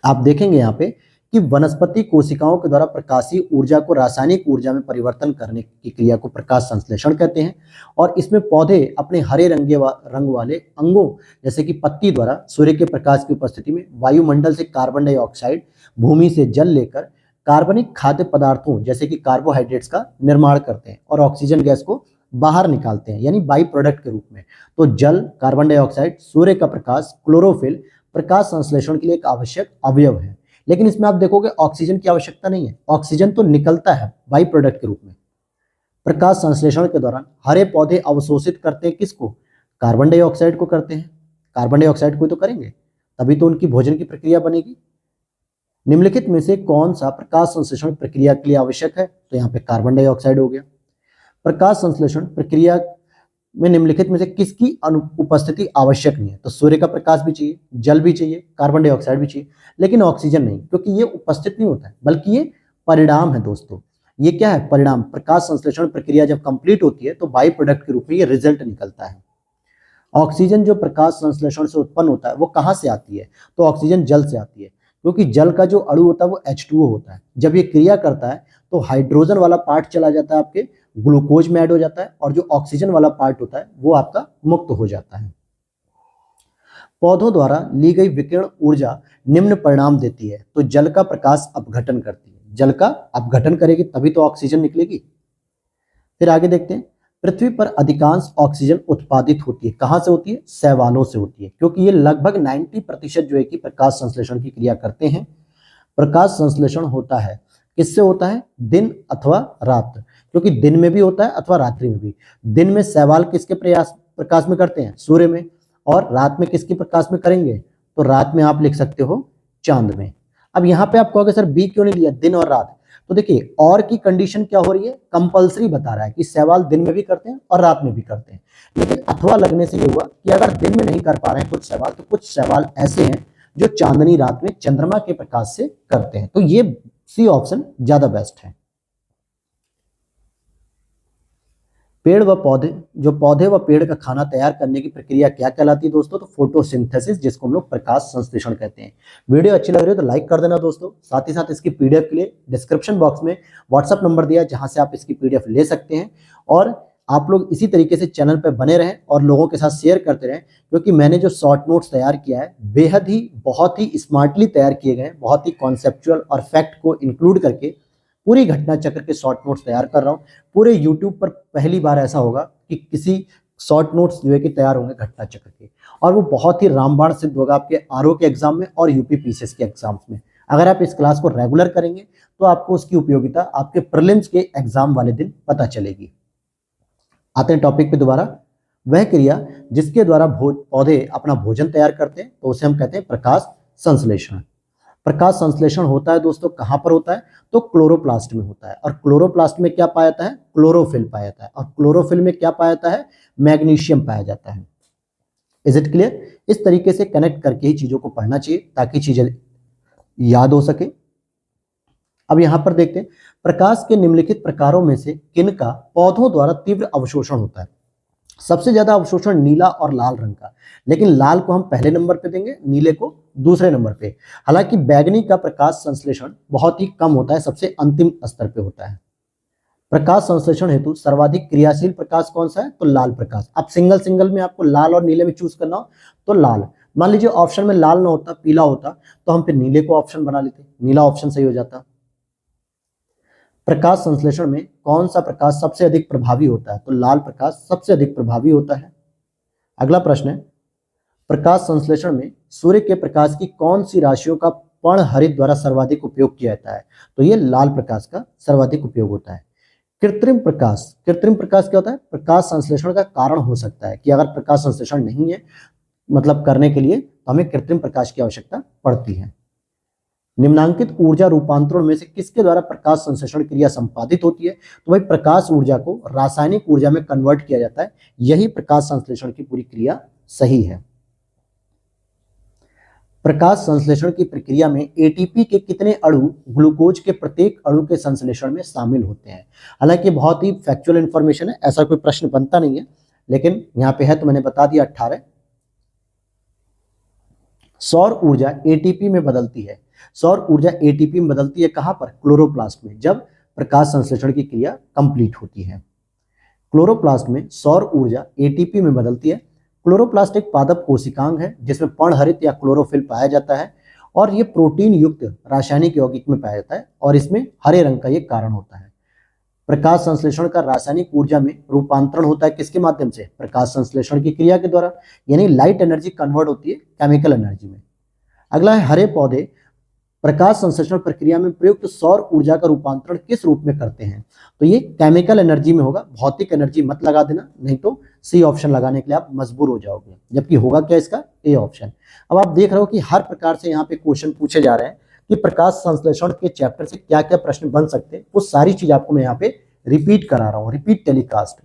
A: आप देखेंगे यहाँ पे कि वनस्पति कोशिकाओं के द्वारा प्रकाशीय ऊर्जा को रासायनिक ऊर्जा में परिवर्तन करने की क्रिया को प्रकाश संश्लेषण कहते हैं। और इसमें पौधे अपने हरे रंग वाले अंगों जैसे कि पत्ती द्वारा सूर्य के प्रकाश की उपस्थिति में वायुमंडल से कार्बन डाइऑक्साइड, भूमि से जल लेकर कार्बनिक खाद्य पदार्थों जैसे कि कार्बोहाइड्रेट्स का निर्माण करते हैं और ऑक्सीजन गैस को बाहर निकालते हैं, यानी बाई प्रोडक्ट के रूप में। तो जल, कार्बन डाइऑक्साइड, सूर्य का प्रकाश, क्लोरोफिल प्रकाश संश्लेषण के लिए एक आवश्यक अवयव है। लेकिन इसमें आप देखोगे ऑक्सीजन की आवश्यकता नहीं है, ऑक्सीजन तो निकलता है बाई प्रोडक्ट के रूप में। प्रकाश संश्लेषण के दौरान हरे पौधे अवशोषित करते हैं किसको? कार्बन डाइऑक्साइड को करते हैं। कार्बन डाइऑक्साइड को तो करेंगे, तभी तो उनकी भोजन की प्रक्रिया बनेगी। निम्नलिखित में से कौन सा प्रकाश संश्लेषण प्रक्रिया के लिए आवश्यक है? तो यहाँ पे कार्बन डाइऑक्साइड हो गया। प्रकाश संश्लेषण प्रक्रिया में निम्नलिखित में से किसकी उपस्थिति आवश्यक नहीं है? तो सूर्य का प्रकाश भी चाहिए, जल भी चाहिए, कार्बन डाइऑक्साइड भी चाहिए, लेकिन ऑक्सीजन नहीं, क्योंकि ये उपस्थित नहीं होता है, बल्कि ये परिणाम है दोस्तों। ये क्या है? परिणाम। प्रकाश संश्लेषण प्रक्रिया जब कंप्लीट होती है तो बाई प्रोडक्ट के रूप में ये रिजल्ट निकलता है। ऑक्सीजन जो प्रकाश संश्लेषण से उत्पन्न होता है वो कहाँ से आती है? तो ऑक्सीजन जल से आती है, क्योंकि जल का जो अणु होता है वो H2O होता है। जब ये क्रिया करता है तो हाइड्रोजन वाला पार्ट चला जाता है, आपके ग्लूकोज में ऐड हो जाता है, और जो ऑक्सीजन वाला पार्ट होता है वो आपका मुक्त हो जाता है। पौधों द्वारा ली गई विकिरण ऊर्जा निम्न परिणाम देती है। तो जल का प्रकाश अपघटन करती है, जल का अपघटन करेगी तभी तो ऑक्सीजन निकलेगी। फिर आगे देखते हैं, पृथ्वी पर अधिकांश ऑक्सीजन उत्पादित होती है, कहां से होती है? शैवालों से होती है, क्योंकि ये लगभग 90% जो है कि प्रकाश संश्लेषण की क्रिया करते हैं। प्रकाश संश्लेषण होता है किससे होता है? दिन अथवा रात, क्योंकि दिन में भी होता है अथवा रात्रि में भी। दिन में शैवाल किसके प्रकाश में करते हैं? सूर्य में। और रात में किसके प्रकाश में करेंगे? तो रात में आप लिख सकते हो चांद में। अब यहाँ पे आप कहोगे सर बी क्यों नहीं लिया, दिन और रात? तो देखिए और की कंडीशन क्या हो रही है? कंपलसरी बता रहा है कि शैवाल दिन में भी करते हैं और रात में भी करते हैं। लेकिन अथवा लगने से ये हुआ कि अगर दिन में नहीं कर पा रहे हैं कुछ शैवाल, तो कुछ शैवाल ऐसे हैं जो चांदनी रात में चंद्रमा के प्रकाश से करते हैं। तो ये सी ऑप्शन ज्यादा बेस्ट है। पेड़ व पौधे, जो पौधे व पेड़ का खाना तैयार करने की प्रक्रिया क्या कहलाती है दोस्तों? तो फोटोसिंथेसिस, जिसको हम लोग प्रकाश संश्लेषण कहते हैं। वीडियो अच्छी लग रही है तो लाइक कर देना दोस्तों। साथ ही साथ इसकी पीडीएफ के लिए डिस्क्रिप्शन बॉक्स में व्हाट्सएप नंबर दिया है, जहां से आप इसकी पीडीएफ ले सकते हैं। और आप लोग इसी तरीके से चैनल पर बने रहें और लोगों के साथ शेयर करते रहें, क्योंकि मैंने जो शॉर्ट नोट्स तैयार किया है बेहद ही बहुत ही स्मार्टली तैयार किए गए हैं, बहुत ही कॉन्सेप्चुअल और फैक्ट को इंक्लूड करके पूरी घटना चक्र के शॉर्ट नोट्स तैयार कर रहा हूं। पूरे यूट्यूब पर पहली बार ऐसा होगा कि किसी शॉर्ट नोट्स जो है कि तैयार होंगे घटना चक्र के, और वो बहुत ही रामबाण सिद्ध होगा आपके आरओ के एग्जाम में और यूपी पीसीएस के एग्जाम्स में। अगर आप इस क्लास को रेगुलर करेंगे तो आपको उसकी उपयोगिता आपके प्रीलिम्स के एग्जाम वाले दिन पता चलेगी। आते हैं टॉपिक पे दोबारा। वह क्रिया जिसके द्वारा पौधे अपना भोजन तैयार करते हैं तो उसे हम कहते हैं प्रकाश संश्लेषण। प्रकाश संश्लेषण होता है दोस्तों कहां पर होता है? तो क्लोरोप्लास्ट में होता है। और क्लोरोप्लास्ट में क्या पाया जाता है? क्लोरोफिल पाया जाता है। और क्लोरोफिल में क्या पाया जाता है? मैग्नीशियम पाया जाता है। Is it clear? इस तरीके से कनेक्ट करके ही चीजों को पढ़ना चाहिए ताकि चीजें याद हो सके। अब यहां पर देखते हैं, प्रकाश के निम्नलिखित प्रकारों में से किनका पौधों द्वारा तीव्र अवशोषण होता है? सबसे ज्यादा अवशोषण नीला और लाल रंग का, लेकिन लाल को हम पहले नंबर पे देंगे, नीले को दूसरे नंबर पे। हालांकि बैगनी का प्रकाश संश्लेषण बहुत ही कम होता है, सबसे अंतिम स्तर पे होता है। प्रकाश संश्लेषण हेतु सर्वाधिक क्रियाशील प्रकाश कौन सा है? तो लाल प्रकाश। अब सिंगल सिंगल में आपको लाल और नीले में चूज करना हो तो लाल। मान लीजिए ऑप्शन में लाल ना होता, पीला होता, तो हम फिर नीले को ऑप्शन बना लेते, नीला ऑप्शन सही हो जाता। प्रकाश संश्लेषण में कौन सा प्रकाश सबसे अधिक प्रभावी होता है? तो लाल प्रकाश सबसे अधिक प्रभावी होता है। अगला प्रश्न है, प्रकाश संश्लेषण में सूर्य के प्रकाश की कौन सी राशियों का पर्णहरित द्वारा सर्वाधिक उपयोग किया जाता है? तो ये लाल प्रकाश का सर्वाधिक उपयोग होता है। कृत्रिम प्रकाश, कृत्रिम प्रकाश क्या होता है? प्रकाश संश्लेषण का कारण हो सकता है कि अगर प्रकाश संश्लेषण नहीं है मतलब करने के लिए, तो हमें कृत्रिम प्रकाश की आवश्यकता पड़ती है। निम्नांकित ऊर्जा रूपांतरण में से किसके द्वारा प्रकाश संश्लेषण क्रिया संपादित होती है? तो भाई प्रकाश ऊर्जा को रासायनिक ऊर्जा में कन्वर्ट किया जाता है, यही प्रकाश संश्लेषण की पूरी क्रिया सही है। प्रकाश संश्लेषण की प्रक्रिया में एटीपी के कितने अणु ग्लूकोज के प्रत्येक अणु के संश्लेषण में शामिल होते हैं? हालांकि बहुत ही फैक्चुअल इंफॉर्मेशन है, ऐसा कोई प्रश्न बनता नहीं है, लेकिन यहां पे है तो मैंने बता दिया 18। सौर ऊर्जा एटीपी में बदलती है, सौर ऊर्जा एटीपी में बदलती है कहां पर? क्लोरोप्लास्ट में, जब प्रकाश संश्लेषण की क्रिया कंप्लीट होती है। क्लोरोप्लास्ट में सौर ऊर्जा एटीपी में बदलती है। क्लोरोप्लास्ट एक पादप कोशिकांग है जिसमें पर्णहरित या क्लोरोफिल पाया जाता है और ये प्रोटीन युक्त रासायनिक यौगिक में पाया जाता है और इसमें हरे रंग का ये कारण होता है। प्रकाश संश्लेषण का रासायनिक ऊर्जा में रूपांतरण होता है किसके माध्यम से? प्रकाश संश्लेषण की क्रिया के द्वारा, यानी लाइट एनर्जी कन्वर्ट होती है केमिकल एनर्जी में। अगला है, हरे पौधे प्रकाश संश्लेषण प्रक्रिया में प्रयुक्त सौर ऊर्जा का रूपांतरण किस रूप में करते हैं? तो ये केमिकल एनर्जी में होगा, भौतिक एनर्जी मत लगा देना, नहीं तो सी ऑप्शन लगाने के लिए आप मजबूर हो जाओगे, जबकि होगा क्या इसका? A option. अब आप देख रहे हो कि हर प्रकार से यहाँ पे क्वेश्चन पूछे जा रहे हैं कि प्रकाश संश्लेषण के चैप्टर से क्या क्या प्रश्न बन सकते हैं, वो सारी चीज आपको मैं यहाँ पे रिपीट करा रहा हूँ, रिपीट टेलीकास्ट।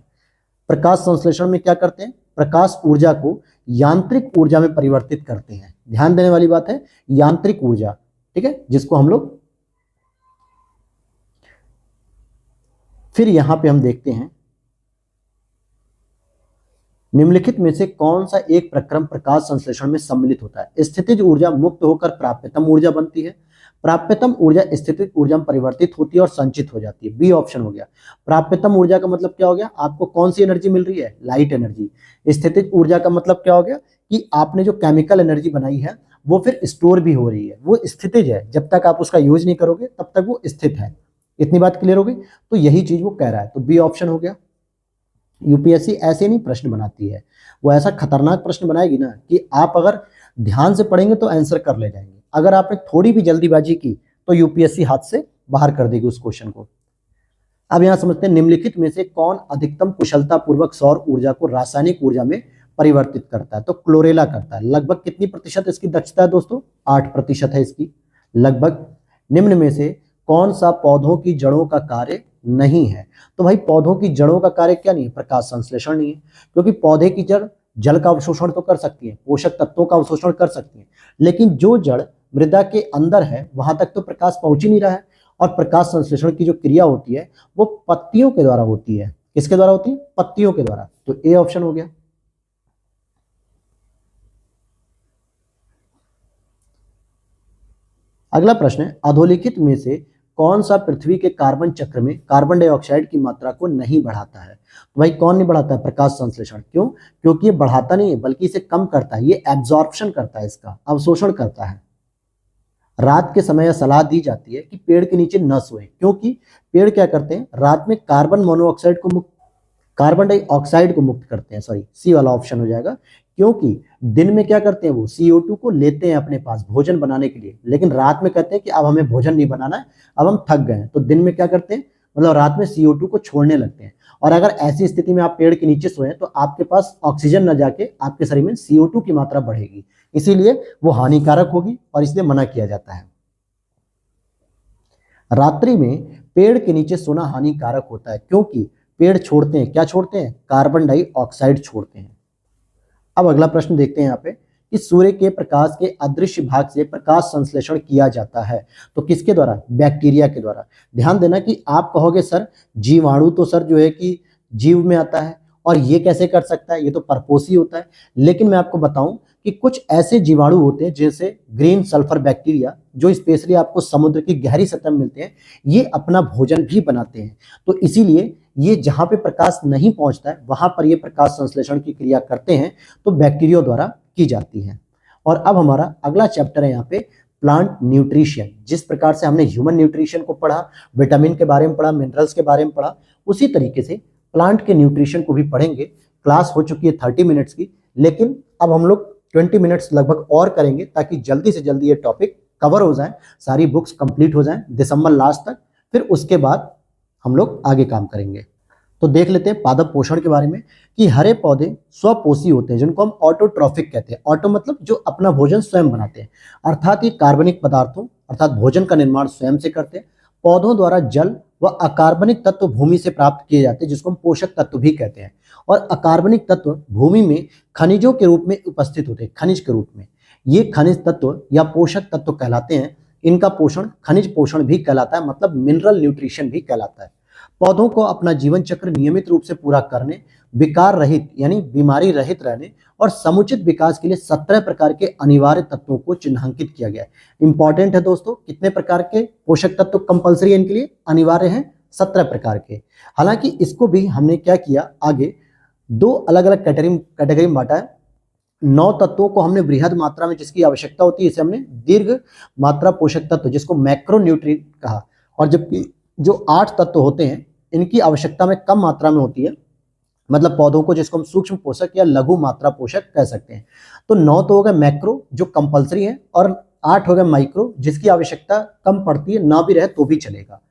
A: प्रकाश संश्लेषण में क्या करते हैं? प्रकाश ऊर्जा को यांत्रिक ऊर्जा में परिवर्तित करते हैं। ध्यान देने वाली बात है, यांत्रिक ऊर्जा, ठीक है, जिसको हम लोग फिर यहां पे हम देखते हैं निम्नलिखित में से कौन सा एक प्रक्रम प्रकाश संश्लेषण में सम्मिलित होता है? स्थितिज ऊर्जा मुक्त होकर प्राप्यतम ऊर्जा बनती है, प्राप्यतम ऊर्जा स्थितिज ऊर्जा में परिवर्तित होती है और संचित हो जाती है, बी ऑप्शन हो गया। प्राप्यतम ऊर्जा का मतलब क्या हो गया? आपको कौन सी एनर्जी मिल रही है? Light energy. स्थितिज ऊर्जा का मतलब क्या हो गया? कि आपने जो केमिकल एनर्जी बनाई है वो फिर स्टोर भी हो रही है, वो स्थितिज है, जब तक आप उसका यूज नहीं करोगे तब तक वो स्थित है। इतनी बात क्लियर हो गई? तो यही चीज वो कह रहा है, तो बी ऑप्शन हो गया। यूपीएससी ऐसे नहीं प्रश्न बनाती है, वो ऐसा खतरनाक प्रश्न बनाएगी ना कि आप अगर ध्यान से पढ़ेंगे तो आंसर कर ले जाएंगे, अगर आपने थोड़ी भी जल्दीबाजी की तो यूपीएससी हाथ से बाहर कर देगी उस क्वेश्चन को। अब यहां समझते हैं निम्नलिखित में से कौन अधिकतम कुशलता पूर्वक सौर ऊर्जा को रासायनिक ऊर्जा में परिवर्तित करता है? तो क्लोरेला करता है। लगभग कितनी प्रतिशत इसकी दक्षता है दोस्तों? 8% है इसकी लगभग। निम्न में से कौन सा पौधों की जड़ों का कार्य नहीं है? तो भाई पौधों की जड़ों का कार्य क्या नहीं है? प्रकाश संश्लेषण नहीं है, क्योंकि पौधे की जड़ जल का अवशोषण तो कर सकती है, पोषक तत्वों का अवशोषण कर सकती है, लेकिन जो जड़ मृदा के अंदर है वहां तक तो प्रकाश पहुंच ही नहीं रहा है। और प्रकाश संश्लेषण की जो क्रिया होती है वो पत्तियों के द्वारा होती है। किसके द्वारा होती है? पत्तियों के द्वारा, तो ए ऑप्शन हो गया। अगला प्रश्न है, अधोलिखित में से कौन सा पृथ्वी के कार्बन चक्र में कार्बन डाइऑक्साइड की मात्रा को नहीं बढ़ाता है? तो भाई कौन नहीं बढ़ाता है? प्रकाश संश्लेषण। क्यों? क्योंकि ये बढ़ाता नहीं है बल्कि इसे कम करता है, ये एब्जॉर्प्शन करता है, इसका अवशोषण करता है। रात के समय यह सलाह दी जाती है कि पेड़ के नीचे न सोएं, क्योंकि पेड़ क्या करते हैं? रात में कार्बन डाइऑक्साइड को मुक्त करते हैं, सॉरी सी वाला ऑप्शन हो जाएगा। क्योंकि दिन में क्या करते हैं? वो CO2 को लेते हैं अपने पास भोजन बनाने के लिए, लेकिन रात में कहते हैं कि अब हमें भोजन नहीं बनाना है, अब हम थक गए हैं, तो दिन में क्या करते हैं? मतलब रात में CO2 को छोड़ने लगते हैं। और अगर ऐसी स्थिति में आप पेड़ के नीचे सोए तो आपके पास ऑक्सीजन न जाके आपके शरीर में CO2 की मात्रा बढ़ेगी, इसीलिए वो हानिकारक होगी और इसलिए मना किया जाता है। रात्रि में पेड़ के नीचे सोना हानिकारक होता है, क्योंकि पेड़ छोड़ते हैं, क्या छोड़ते हैं? कार्बन डाइऑक्साइड छोड़ते हैं। अब अगला प्रश्न देखते हैं यहाँ पे कि सूर्य के प्रकाश के अदृश्य भाग से प्रकाश संश्लेषण किया जाता है, तो किसके द्वारा? बैक्टीरिया के द्वारा। ध्यान देना कि आप कहोगे सर जीवाणु तो सर जो है कि जीव में आता है और ये कैसे कर सकता है, ये तो परपोषी होता है, लेकिन मैं आपको बताऊं कि कुछ ऐसे जीवाणु होते हैं जैसे ग्रीन सल्फर बैक्टीरिया, जो स्पेशली आपको समुद्र की गहरी सतह में मिलते हैं, ये अपना भोजन भी बनाते हैं। तो इसीलिए ये जहां पे प्रकाश नहीं पहुंचता है वहां पर ये प्रकाश संश्लेषण की क्रिया करते हैं, तो बैक्टीरिया द्वारा की जाती है। और अब हमारा अगला चैप्टर है यहाँ पे प्लांट न्यूट्रिशन। जिस प्रकार से हमने ह्यूमन न्यूट्रिशन को पढ़ा, विटामिन के बारे में पढ़ा, मिनरल्स के बारे में पढ़ा, उसी तरीके से प्लांट के न्यूट्रिशन को भी पढ़ेंगे। क्लास हो चुकी है 30 मिनट्स की, लेकिन अब हम लोग 20 मिनट्स लगभग और करेंगे ताकि जल्दी से जल्दी ये टॉपिक कवर हो जाए, सारी बुक्स कंप्लीट हो जाएं दिसंबर लास्ट तक। फिर उसके बाद हम लोग आगे काम करेंगे। तो देख लेते हैं पादप पोषण के बारे में कि हरे पौधे स्वपोषी होते हैं, जिनको हम ऑटोट्रॉफिक कहते हैं। ऑटो मतलब जो अपना भोजन स्वयं बनाते हैं, अर्थात ये कार्बनिक पदार्थों अर्थात भोजन का निर्माण स्वयं से करते हैं। पौधों द्वारा जल व अकार्बनिक तत्व भूमि से प्राप्त किए जाते हैं, जिसको हम पोषक तत्व भी कहते हैं। और अकार्बनिक तत्व भूमि में खनिजों के रूप में उपस्थित होते हैं, खनिज के रूप में। ये खनिज तत्व या पोषक तत्व कहलाते हैं। इनका पोषण खनिज पोषण भी कहलाता है, मतलब मिनरल न्यूट्रिशन भी कहलाता है। पौधों को अपना जीवन चक्र नियमित रूप से पूरा करने, विकार रहित यानी बीमारी रहित रहने और समुचित विकास के लिए 17 प्रकार के अनिवार्य तत्वों को चिन्हांकित किया गया है। इंपॉर्टेंट है दोस्तों, कितने प्रकार के पोषक तत्व कंपलसरी है इनके लिए, अनिवार्य हैं 17 प्रकार के। हालांकि इसको भी हमने क्या किया, आगे दो अलग अलग कैटेगरी में बांटा है। 9 तत्वों को हमने वृहद मात्रा में जिसकी आवश्यकता होती है, इसे हमने दीर्घ मात्रा पोषक तत्व जिसको मैक्रोन्यूट्रिएंट कहा। और जबकि जो 8 तत्व होते हैं इनकी आवश्यकता में कम मात्रा में होती है, मतलब पौधों को, जिसको हम सूक्ष्म पोषक या लघु मात्रा पोषक कह सकते हैं। तो 9 तो हो गए मैक्रो जो कंपलसरी है, और 8 हो गए माइक्रो जिसकी आवश्यकता कम पड़ती है, ना भी रहे तो भी चलेगा।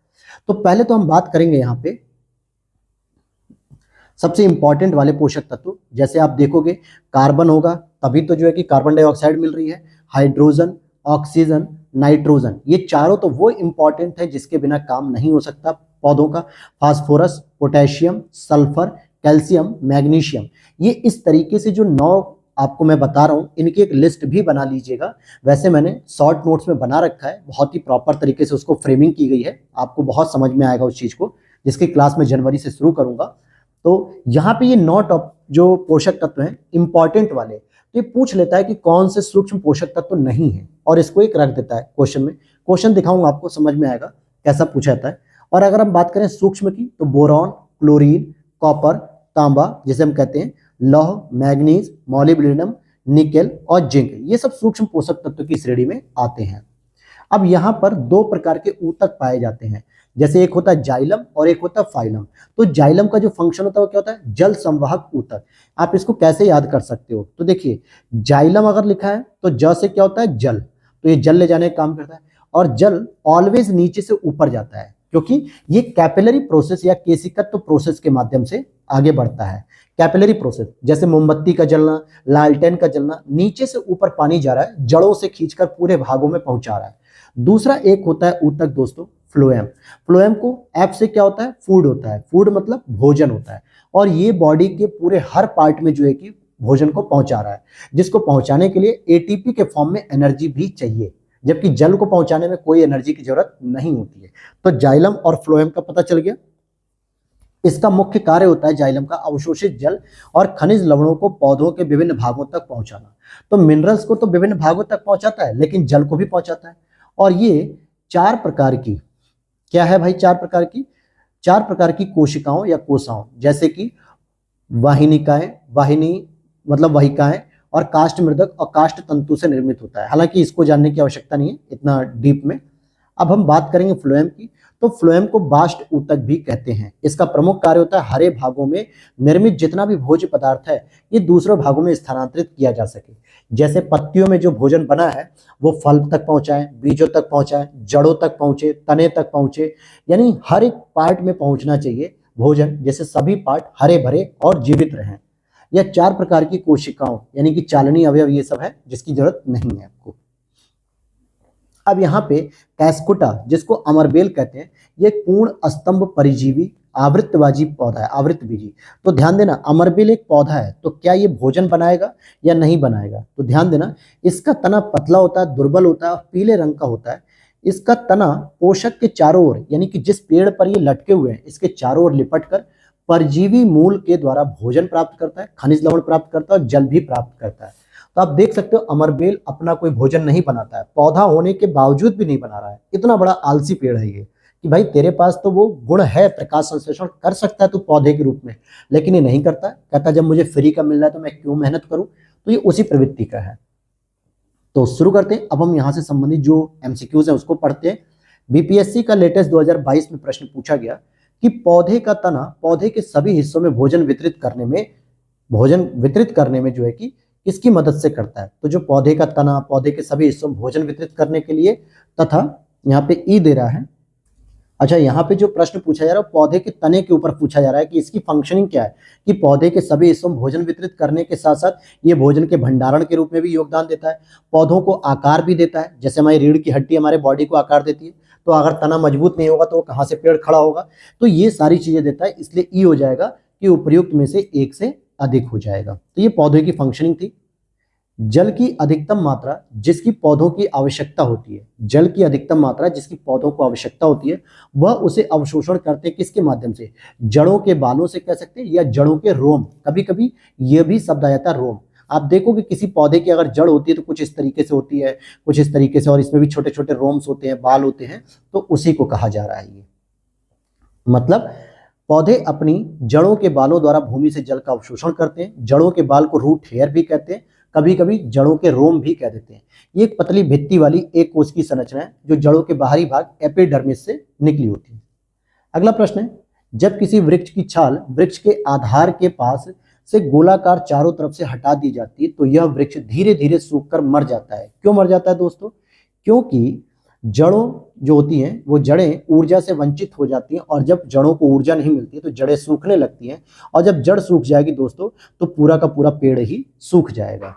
A: तो पहले तो हम बात करेंगे यहाँ पे सबसे इंपॉर्टेंट वाले पोषक तत्व। जैसे आप देखोगे कार्बन होगा, तभी तो जो है कि कार्बन डाइऑक्साइड मिल रही है, हाइड्रोजन, ऑक्सीजन, नाइट्रोजन, ये चारों तो वो इंपॉर्टेंट है जिसके बिना काम नहीं हो सकता पौधों का। Phosphorus, potassium, sulphur, calcium, magnesium, ये इस तरीके से जो 9 आपको मैं बता रहा हूँ, इनकी एक लिस्ट भी बना लीजिएगा। वैसे मैंने शॉर्ट नोट्स में बना रखा है, बहुत ही प्रॉपर तरीके से उसको फ्रेमिंग की गई है, आपको बहुत समझ में आएगा उस चीज़ को, जिसकी क्लास में जनवरी से शुरू करूँगा। तो यहाँ पे ये 9 टॉप जो पोषक तत्व हैं इंपॉर्टेंट वाले, तो ये पूछ लेता है कि कौन से सूक्ष्म पोषक तत्व नहीं है, और इसको एक रख देता है क्वेश्चन में। क्वेश्चन दिखाऊंगा आपको, समझ में आएगा कैसा पूछा जाता है। और अगर हम बात करें सूक्ष्म की, तो बोरॉन, क्लोरीन, कॉपर, तांबा जिसे हम कहते हैं, लौह, मैग्नीज, मॉलिब्डेनम, निकेल और जिंक, ये सब सूक्ष्म पोषक तत्व की श्रेणी में आते हैं। अब यहाँ पर 2 प्रकार के ऊतक पाए जाते हैं, जैसे एक होता है जाइलम और एक होता है फाइलम। तो जाइलम का जो फंक्शन होता है वो क्या होता है, जल संवाहक ऊतक। आप इसको कैसे याद कर सकते हो, तो देखिए जाइलम अगर लिखा है तो ज से क्या होता है, जल, तो ये जल ले जाने का काम करता है। और जल ऑलवेज नीचे से ऊपर जाता है, क्योंकि ये कैपिलरी प्रोसेस या केशिकत्व प्रोसेस के माध्यम से आगे बढ़ता है। कैपिलरी प्रोसेस जैसे मोमबत्ती का जलना, लालटेन का जलना, नीचे से ऊपर पानी जा रहा है, जड़ों से खींचकर पूरे भागों में पहुंचा रहा है। दूसरा एक होता है ऊतक दोस्तों, फ्लोएम। फ्लोएम को एफ से क्या होता है, फूड होता है, फूड मतलब भोजन होता है। और ये बॉडी के पूरे हर पार्ट में जो है कि भोजन को पहुंचा रहा है, जिसको पहुंचाने के लिए एटीपी के फॉर्म में एनर्जी भी चाहिए, जबकि जल को पहुंचाने में कोई एनर्जी की जरूरत नहीं होती है। तो जाइलम और फ्लोएम का पता चल गया। इसका मुख्य कार्य होता है जाइलम का अवशोषित जल और खनिज लवणों को पौधों के विभिन्न भागों तक पहुंचाना। तो मिनरल्स को तो विभिन्न भागों तक पहुंचाता है, लेकिन जल को भी पहुंचाता है। और ये 4 प्रकार की, क्या है भाई, 4 प्रकार की कोशिकाओं या कोशाओं, जैसे कि वाहिनिकाएं, वाहिनी मतलब वाहिकाएं, और काष्ठ मृदक और काष्ठ तंतु से निर्मित होता है। हालांकि इसको जानने की आवश्यकता नहीं है इतना डीप में। अब हम बात करेंगे फ्लोएम की, तो फ्लोएम को बास्ट ऊतक भी कहते हैं। इसका प्रमुख कार्य होता है हरे भागों में निर्मित जितना भी भोज्य पदार्थ है ये दूसरे भागों में स्थानांतरित किया जा सके। जैसे पत्तियों में जो भोजन बना है वो फल तक पहुंचाए, बीजों तक पहुंचाए, जड़ों तक पहुंचे, तने तक पहुंचे, यानी हर एक पार्ट में पहुंचना चाहिए भोजन, जैसे सभी पार्ट हरे भरे और जीवित रहें। यह 4 प्रकार की कोशिकाओं यानी कि चालनी अवयव ये सब है जिसकी जरूरत नहीं है आपको। अब यहाँ पे कैस्कुटा जिसको अमरबेल कहते हैं, ये एक पूर्ण स्तंभ परिजीवी आवृत्तवाजी पौधा है, आवृत्तबीजी। तो ध्यान देना, अमरबेल एक पौधा है, तो क्या ये भोजन बनाएगा या नहीं बनाएगा, तो ध्यान देना इसका तना पतला होता है, दुर्बल होता है और पीले रंग का होता है। इसका तना पोषक के चारों ओर यानी कि जिस पेड़ पर ये लटके हुए हैं इसके चारों ओर लिपट कर परजीवी मूल के द्वारा भोजन प्राप्त करता है, खनिज लवण प्राप्त करता है और जल भी प्राप्त करता है। तो आप देख सकते हो अमरबेल अपना कोई भोजन नहीं बनाता है, पौधा होने के बावजूद भी नहीं बना रहा है। इतना बड़ा आलसी पेड़ है ये कि भाई तेरे पास तो वो गुण है, प्रकाश संश्लेषण कर सकता है तू पौधे के रूप में, लेकिन ये नहीं करता है। कहता जब मुझे फ्री का मिल रहा है तो मैं क्यों मेहनत करूं। तो ये उसी प्रवृत्ति का है। तो शुरू करते हैं। अब हम यहाँ से संबंधित जो एमसीक्यूज है उसको पढ़ते हैं। बीपीएससी का लेटेस्ट 2022 में प्रश्न पूछा गया कि पौधे का तना पौधे के सभी हिस्सों में भोजन वितरित करने में जो है कि किसकी मदद से करता है। तो जो पौधे का तना पौधे के सभी हिस्सों में भोजन वितरित करने के लिए, तथा यहाँ पे ई दे रहा है। अच्छा, यहाँ पे जो प्रश्न पूछा जा रहा है पौधे के तने के ऊपर पूछा जा रहा है कि इसकी फंक्शनिंग क्या है, कि पौधे के सभी हिस्सों में भोजन वितरित करने के साथ साथ ये भोजन के भंडारण के रूप में भी योगदान देता है, पौधों को आकार भी देता है। जैसे हमारी रीढ़ की हड्डी हमारे बॉडी को आकार देती है, तो अगर तना मजबूत नहीं होगा तो कहाँ से पेड़ खड़ा होगा। तो ये सारी चीजें देता है, इसलिए ई हो जाएगा कि उपर्युक्त में से एक से अधिक हो जाएगा। तो ये पौधे की फंक्शनिंग थी। जल की अधिकतम मात्रा जिसकी पौधों की आवश्यकता होती है, जल की अधिकतम मात्रा जिसकी पौधों को आवश्यकता होती है, वह उसे अवशोषण करते हैं किसके माध्यम से, जड़ों के बालों से कह सकते हैं, या जड़ों के रोम। कभी कभी यह भी शब्द आ जाता है रोम। आप देखोगे किसी पौधे की अगर जड़ होती है तो कुछ इस तरीके से होती है, कुछ इस तरीके से, और इसमें भी छोटे छोटे रोम्स होते हैं, बाल होते हैं, तो उसी को कहा जा रहा है। ये मतलब पौधे अपनी जड़ों के बालों द्वारा भूमि से जल का अवशोषण करते हैं। जड़ों के बाल को रूट हेयर भी कहते हैं, कभी कभी जड़ों के रोम भी कह देते हैं। ये एक पतली भित्ति वाली एक कोश की संरचना है जो जड़ों के बाहरी भाग एपिडर्मिस से निकली होती है। अगला प्रश्न है, जब किसी वृक्ष की छाल वृक्ष के आधार के पास से गोलाकार चारों तरफ से हटा दी जाती है तो यह वृक्ष धीरे धीरे सूखकर मर जाता है। क्यों मर जाता है दोस्तों? क्योंकि जड़ों जो होती हैं वो जड़ें ऊर्जा से वंचित हो जाती हैं, और जब जड़ों को ऊर्जा नहीं मिलती तो जड़ें सूखने लगती हैं, और जब जड़ सूख जाएगी दोस्तों तो पूरा का पूरा पेड़ ही सूख जाएगा।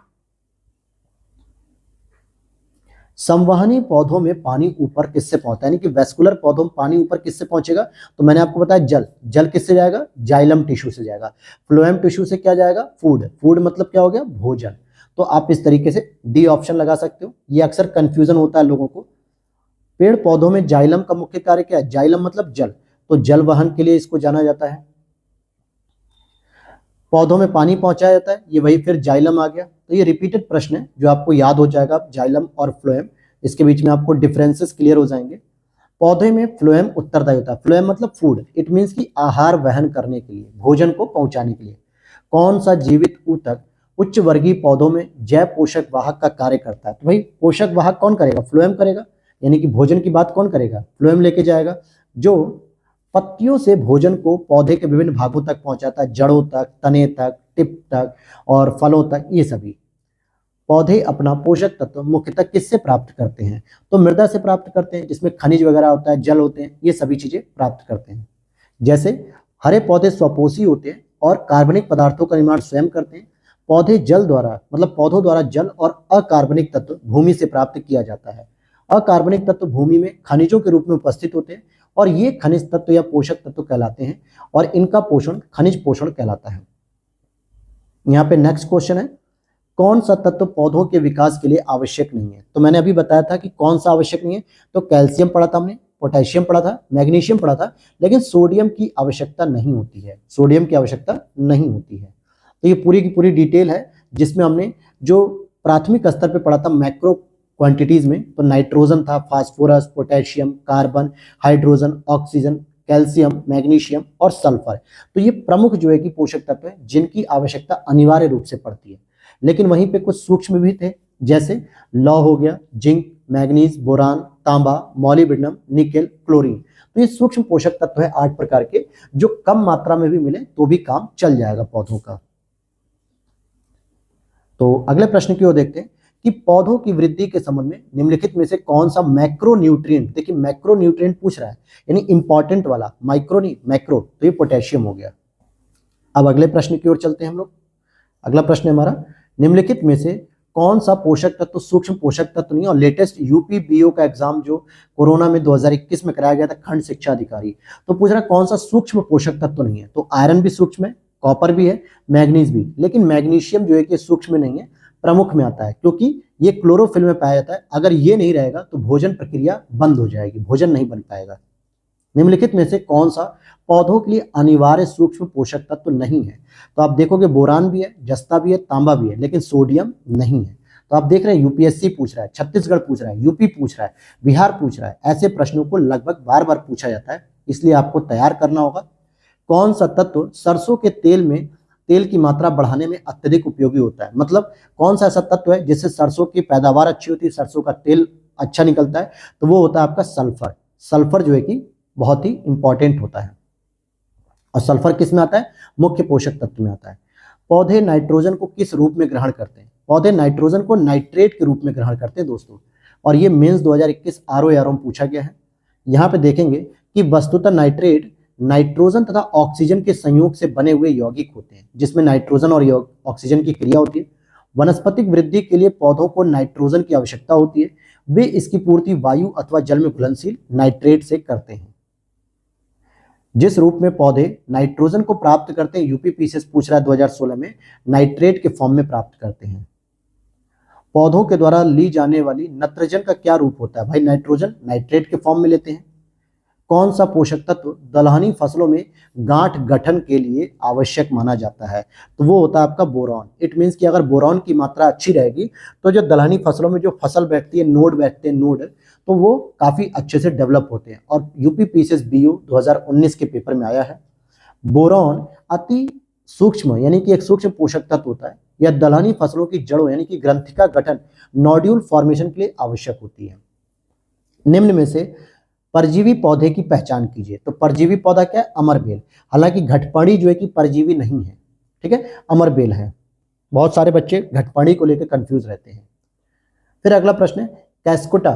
A: संवहनी पौधों में पानी ऊपर किससे पहुंचता है, यानी कि वेस्कुलर पौधों में पानी ऊपर किससे पहुंचेगा? तो मैंने आपको बताया जल किससे जाएगा? जाइलम टिश्यू से जाएगा। फ्लोएम टिश्यू से क्या जाएगा? फूड मतलब क्या हो गया? भोजन। तो आप इस तरीके से डी ऑप्शन लगा सकते हो। ये अक्सर कंफ्यूजन होता है लोगों को। पेड़ पौधों में जाइलम का मुख्य कार्य क्या है? जाइलम मतलब जल, तो जल वहन के लिए इसको जाना जाता है। पौधों में पानी पहुंचाया जाता है, ये वही फिर जाइलम आ गया। तो ये रिपीटेड प्रश्न है जो आपको याद हो जाएगा। जाइलम और फ्लोएम, इसके बीच में आपको डिफरेंसेस क्लियर हो जाएंगे। पौधे में फ्लोएम उत्तरदायी होता है। फ्लोएम मतलब फूड, इट मीन्स की आहार वहन करने के लिए, भोजन को पहुंचाने के लिए। कौन सा जीवित ऊतक उच्च वर्गीय पौधों में जैव पोषक वाहक का कार्य करता है? तो भाई पोषक वाहक कौन करेगा? फ्लोएम करेगा, यानी कि भोजन की बात कौन करेगा? फ्लोएम लेके जाएगा, जो पत्तियों से भोजन को पौधे के विभिन्न भागों तक पहुंचाता है, जड़ों तक, तने तक, टिप तक और फलों तक। ये सभी पौधे अपना पोषक तत्व मुख्यतः किससे प्राप्त करते हैं? तो मृदा से प्राप्त करते हैं, जिसमें खनिज वगैरह होता है, जल होते हैं, ये सभी चीजें प्राप्त करते हैं। जैसे हरे पौधे स्वपोषी होते हैं और कार्बनिक पदार्थों का निर्माण स्वयं करते हैं। पौधे जल द्वारा मतलब पौधों द्वारा जल और अकार्बनिक तत्व भूमि से प्राप्त किया जाता है। अकार्बनिक तत्व भूमि में खनिजों के रूप में उपस्थित होते हैं, और ये खनिज तत्व या पोषक तत्व कहलाते हैं, और इनका पोषण खनिज पोषण कहलाता है। यहाँ पे नेक्स्ट क्वेश्चन है, कौन सा तत्व पौधों के विकास के लिए आवश्यक नहीं है? तो मैंने अभी बताया था कि कौन सा आवश्यक नहीं है। तो कैल्शियम पढ़ा था हमने, पोटेशियम पढ़ा था, मैग्नीशियम पढ़ा था, लेकिन सोडियम की आवश्यकता नहीं होती है। सोडियम की आवश्यकता नहीं होती है। तो ये पूरी की पूरी डिटेल है, जिसमें हमने जो प्राथमिक स्तर पे पढ़ा था मैक्रो क्वांटिटीज में, तो नाइट्रोजन था, phosphorus, potassium, carbon, hydrogen, oxygen, calcium, magnesium और सल्फर। तो ये प्रमुख जो है कि पोषक तत्व है जिनकी आवश्यकता अनिवार्य रूप से पड़ती है। लेकिन वहीं पे कुछ सूक्ष्म भी थे, जैसे लौ हो गया, जिंक, मैग्नीज, बोरान, तांबा, मॉलिब्डेनम, निकेल, क्लोरीन। तो ये सूक्ष्म पोषक तत्व है 8 प्रकार के, जो कम मात्रा में भी मिले तो भी काम चल जाएगा पौधों का। तो अगले प्रश्न की ओर देखते हैं कि पौधों की वृद्धि के संबंध में निम्नलिखित में से कौन सा मैक्रोन्यूट्रिएंट, देखिए मैक्रोन्यूट्रिएंट पूछ रहा है, यानी इंपॉर्टेंट वाला, माइक्रो नहीं मैक्रो, तो ये पोटेशियम हो गया। अब अगले प्रश्न की ओर चलते हैं हम लोग। अगला प्रश्न है हमारा, निम्नलिखित में से कौन सा पोषक तत्व सूक्ष्म पोषक तत्व नहीं? और लेटेस्ट यूपी बीओ का एग्जाम जो कोरोना में 2021 में कराया गया था, खंड शिक्षा अधिकारी, तो पूछ रहा कौन सा सूक्ष्म पोषक तत्व नहीं है? तो आयरन भी सूक्ष्म है, कॉपर भी है, मैग्नीज भी, लेकिन मैग्नीशियम जो है कि सूक्ष्म में नहीं है, प्रमुख में आता है, क्योंकि ये क्लोरोफिल में पाया जाता है। अगर ये नहीं रहेगा तो भोजन प्रक्रिया बंद हो जाएगी, भोजन नहीं बन पाएगा। निम्नलिखित में से कौन सा पौधों के लिए अनिवार्य सूक्ष्म पोषक तत्व नहीं है? तो आप देखोगे बोरान भी है, जस्ता भी है, तांबा भी है, लेकिन सोडियम नहीं है। तो आप देख रहे हैं यूपीएससी पूछ रहा है, छत्तीसगढ़ पूछ रहा है, यूपी पूछ रहा है, बिहार पूछ रहा है, ऐसे प्रश्नों को लगभग बार बार पूछा जाता है, इसलिए आपको तैयार करना होगा। कौन सा तत्व सरसों के तेल में तेल की मात्रा बढ़ाने में अत्यधिक उपयोगी होता है? मतलब कौन सा ऐसा तत्व है जिससे सरसों की पैदावार अच्छी होती है, सरसों का तेल अच्छा निकलता है? तो वो होता है आपका सल्फर। सल्फर जो है कि बहुत ही इंपॉर्टेंट होता है। और सल्फर किस में आता है? मुख्य पोषक तत्व में आता है। पौधे नाइट्रोजन को किस रूप में ग्रहण करते हैं? पौधे नाइट्रोजन को नाइट्रेट के रूप में ग्रहण करते हैं दोस्तों, और ये मेंस 2021 आरओ में पूछा गया है। यहाँ पे देखेंगे कि वस्तुतः नाइट्रेट नाइट्रोजन तथा ऑक्सीजन के संयोग से बने हुए यौगिक होते हैं, जिसमें नाइट्रोजन और ऑक्सीजन की क्रिया होती है। वनस्पतिक वृद्धि के लिए पौधों को नाइट्रोजन की आवश्यकता होती है, वे इसकी पूर्ति वायु अथवा जल में घुलनशील नाइट्रेट से करते हैं। जिस रूप में पौधे नाइट्रोजन को प्राप्त करते हैं, यूपी पीसीएस पूछ रहा है 2016 में, नाइट्रेट के फॉर्म में प्राप्त करते हैं। पौधों के द्वारा ली जाने वाली नत्रजन का क्या रूप होता है? भाई नाइट्रोजन नाइट्रेट के फॉर्म में लेते हैं। कौन सा पोषक तत्व दलहनी फसलों में गांठ गठन के लिए आवश्यक माना जाता है? तो वो होता है आपका बोरॉन। इट मीन्स कि अगर बोरॉन की मात्रा अच्छी रहेगी तो जो दलहनी फसलों में जो फसल बैठती है, नोड बैठते हैं, नोड, तो वो काफी अच्छे से डेवलप होते हैं। और यूपी पीसीएस बीयू 2019 के पेपर में आया है। बोरॉन अति सूक्ष्म यानी कि एक सूक्ष्म पोषक तत्व होता है। यह दलहनी फसलों की जड़ों यानी कि ग्रंथिका गठन, नोड्यूल फॉर्मेशन के लिए आवश्यक होती है। निम्न में से परजीवी पौधे की पहचान कीजिए। तो परजीवी पौधा क्या है? अमरबेल। हालांकि घटपड़ी जो है कि परजीवी नहीं है, ठीक है, अमरबेल है। बहुत सारे बच्चे घटपड़ी को लेकर कंफ्यूज रहते हैं। फिर अगला प्रश्न है कैस्कुटा।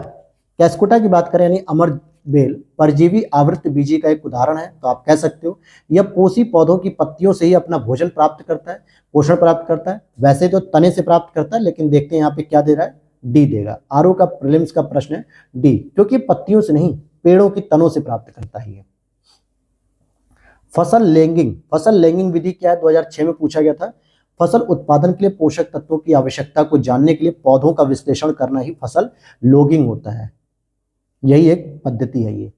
A: कैस्कुटा की बात करें यानी अमरबेल परजीवी आवृत बीजी का एक उदाहरण है। तो आप कह सकते हो यह पोषी पौधों की पत्तियों से ही अपना भोजन प्राप्त करता है, पोषण प्राप्त करता है। वैसे तो तने से प्राप्त करता है, लेकिन देखते हैं यहाँ पे क्या दे रहा है, डी देगा। आरओ का प्रीलिम्स का प्रश्न है डी, क्योंकि पत्तियों से नहीं, पेड़ों की तनों से प्राप्त करता है। फसल लेंगिंग विधि क्या है? 2006 में पूछा गया था। फसल उत्पादन के लिए पोषक तत्वों की आवश्यकता को जानने के लिए पौधों का विश्लेषण करना ही फसल लोगिंग होता है। यही एक पद्धति है ये।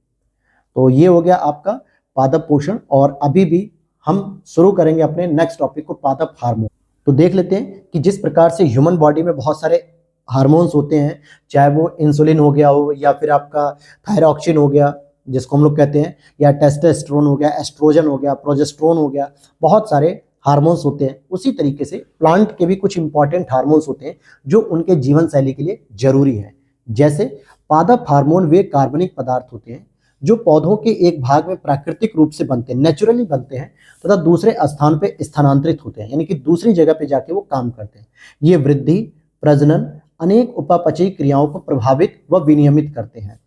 A: तो ये हो गया आपका पादप पोषण, और अभी भी हम शुरू करेंगे अपने नेक्स्ट टॉपिक को, पादप हार्मोन। तो देख लेते हैं कि जिस प्रकार से ह्यूमन बॉडी में बहुत सारे हार्मोन्स होते हैं, चाहे वो इंसुलिन हो गया हो, या फिर आपका थायरॉक्सिन हो गया जिसको हम लोग कहते हैं, या टेस्टोस्टेरोन हो गया, एस्ट्रोजन हो गया, प्रोजेस्टेरोन हो गया, बहुत सारे हार्मोन्स होते हैं। उसी तरीके से प्लांट के भी कुछ इंपॉर्टेंट हार्मोन्स होते हैं जो उनके जीवन शैली के लिए जरूरी है। जैसे पादप हार्मोन वे कार्बनिक पदार्थ होते हैं जो पौधों के एक भाग में प्राकृतिक रूप से बनते हैं, नेचुरली बनते हैं, तथा दूसरे स्थान पे स्थानांतरित होते हैं, यानी कि दूसरी जगह पे जाके वो काम करते हैं। ये वृद्धि, प्रजनन, अनेक उपापचयी क्रियाओं को प्रभावित व विनियमित करते हैं।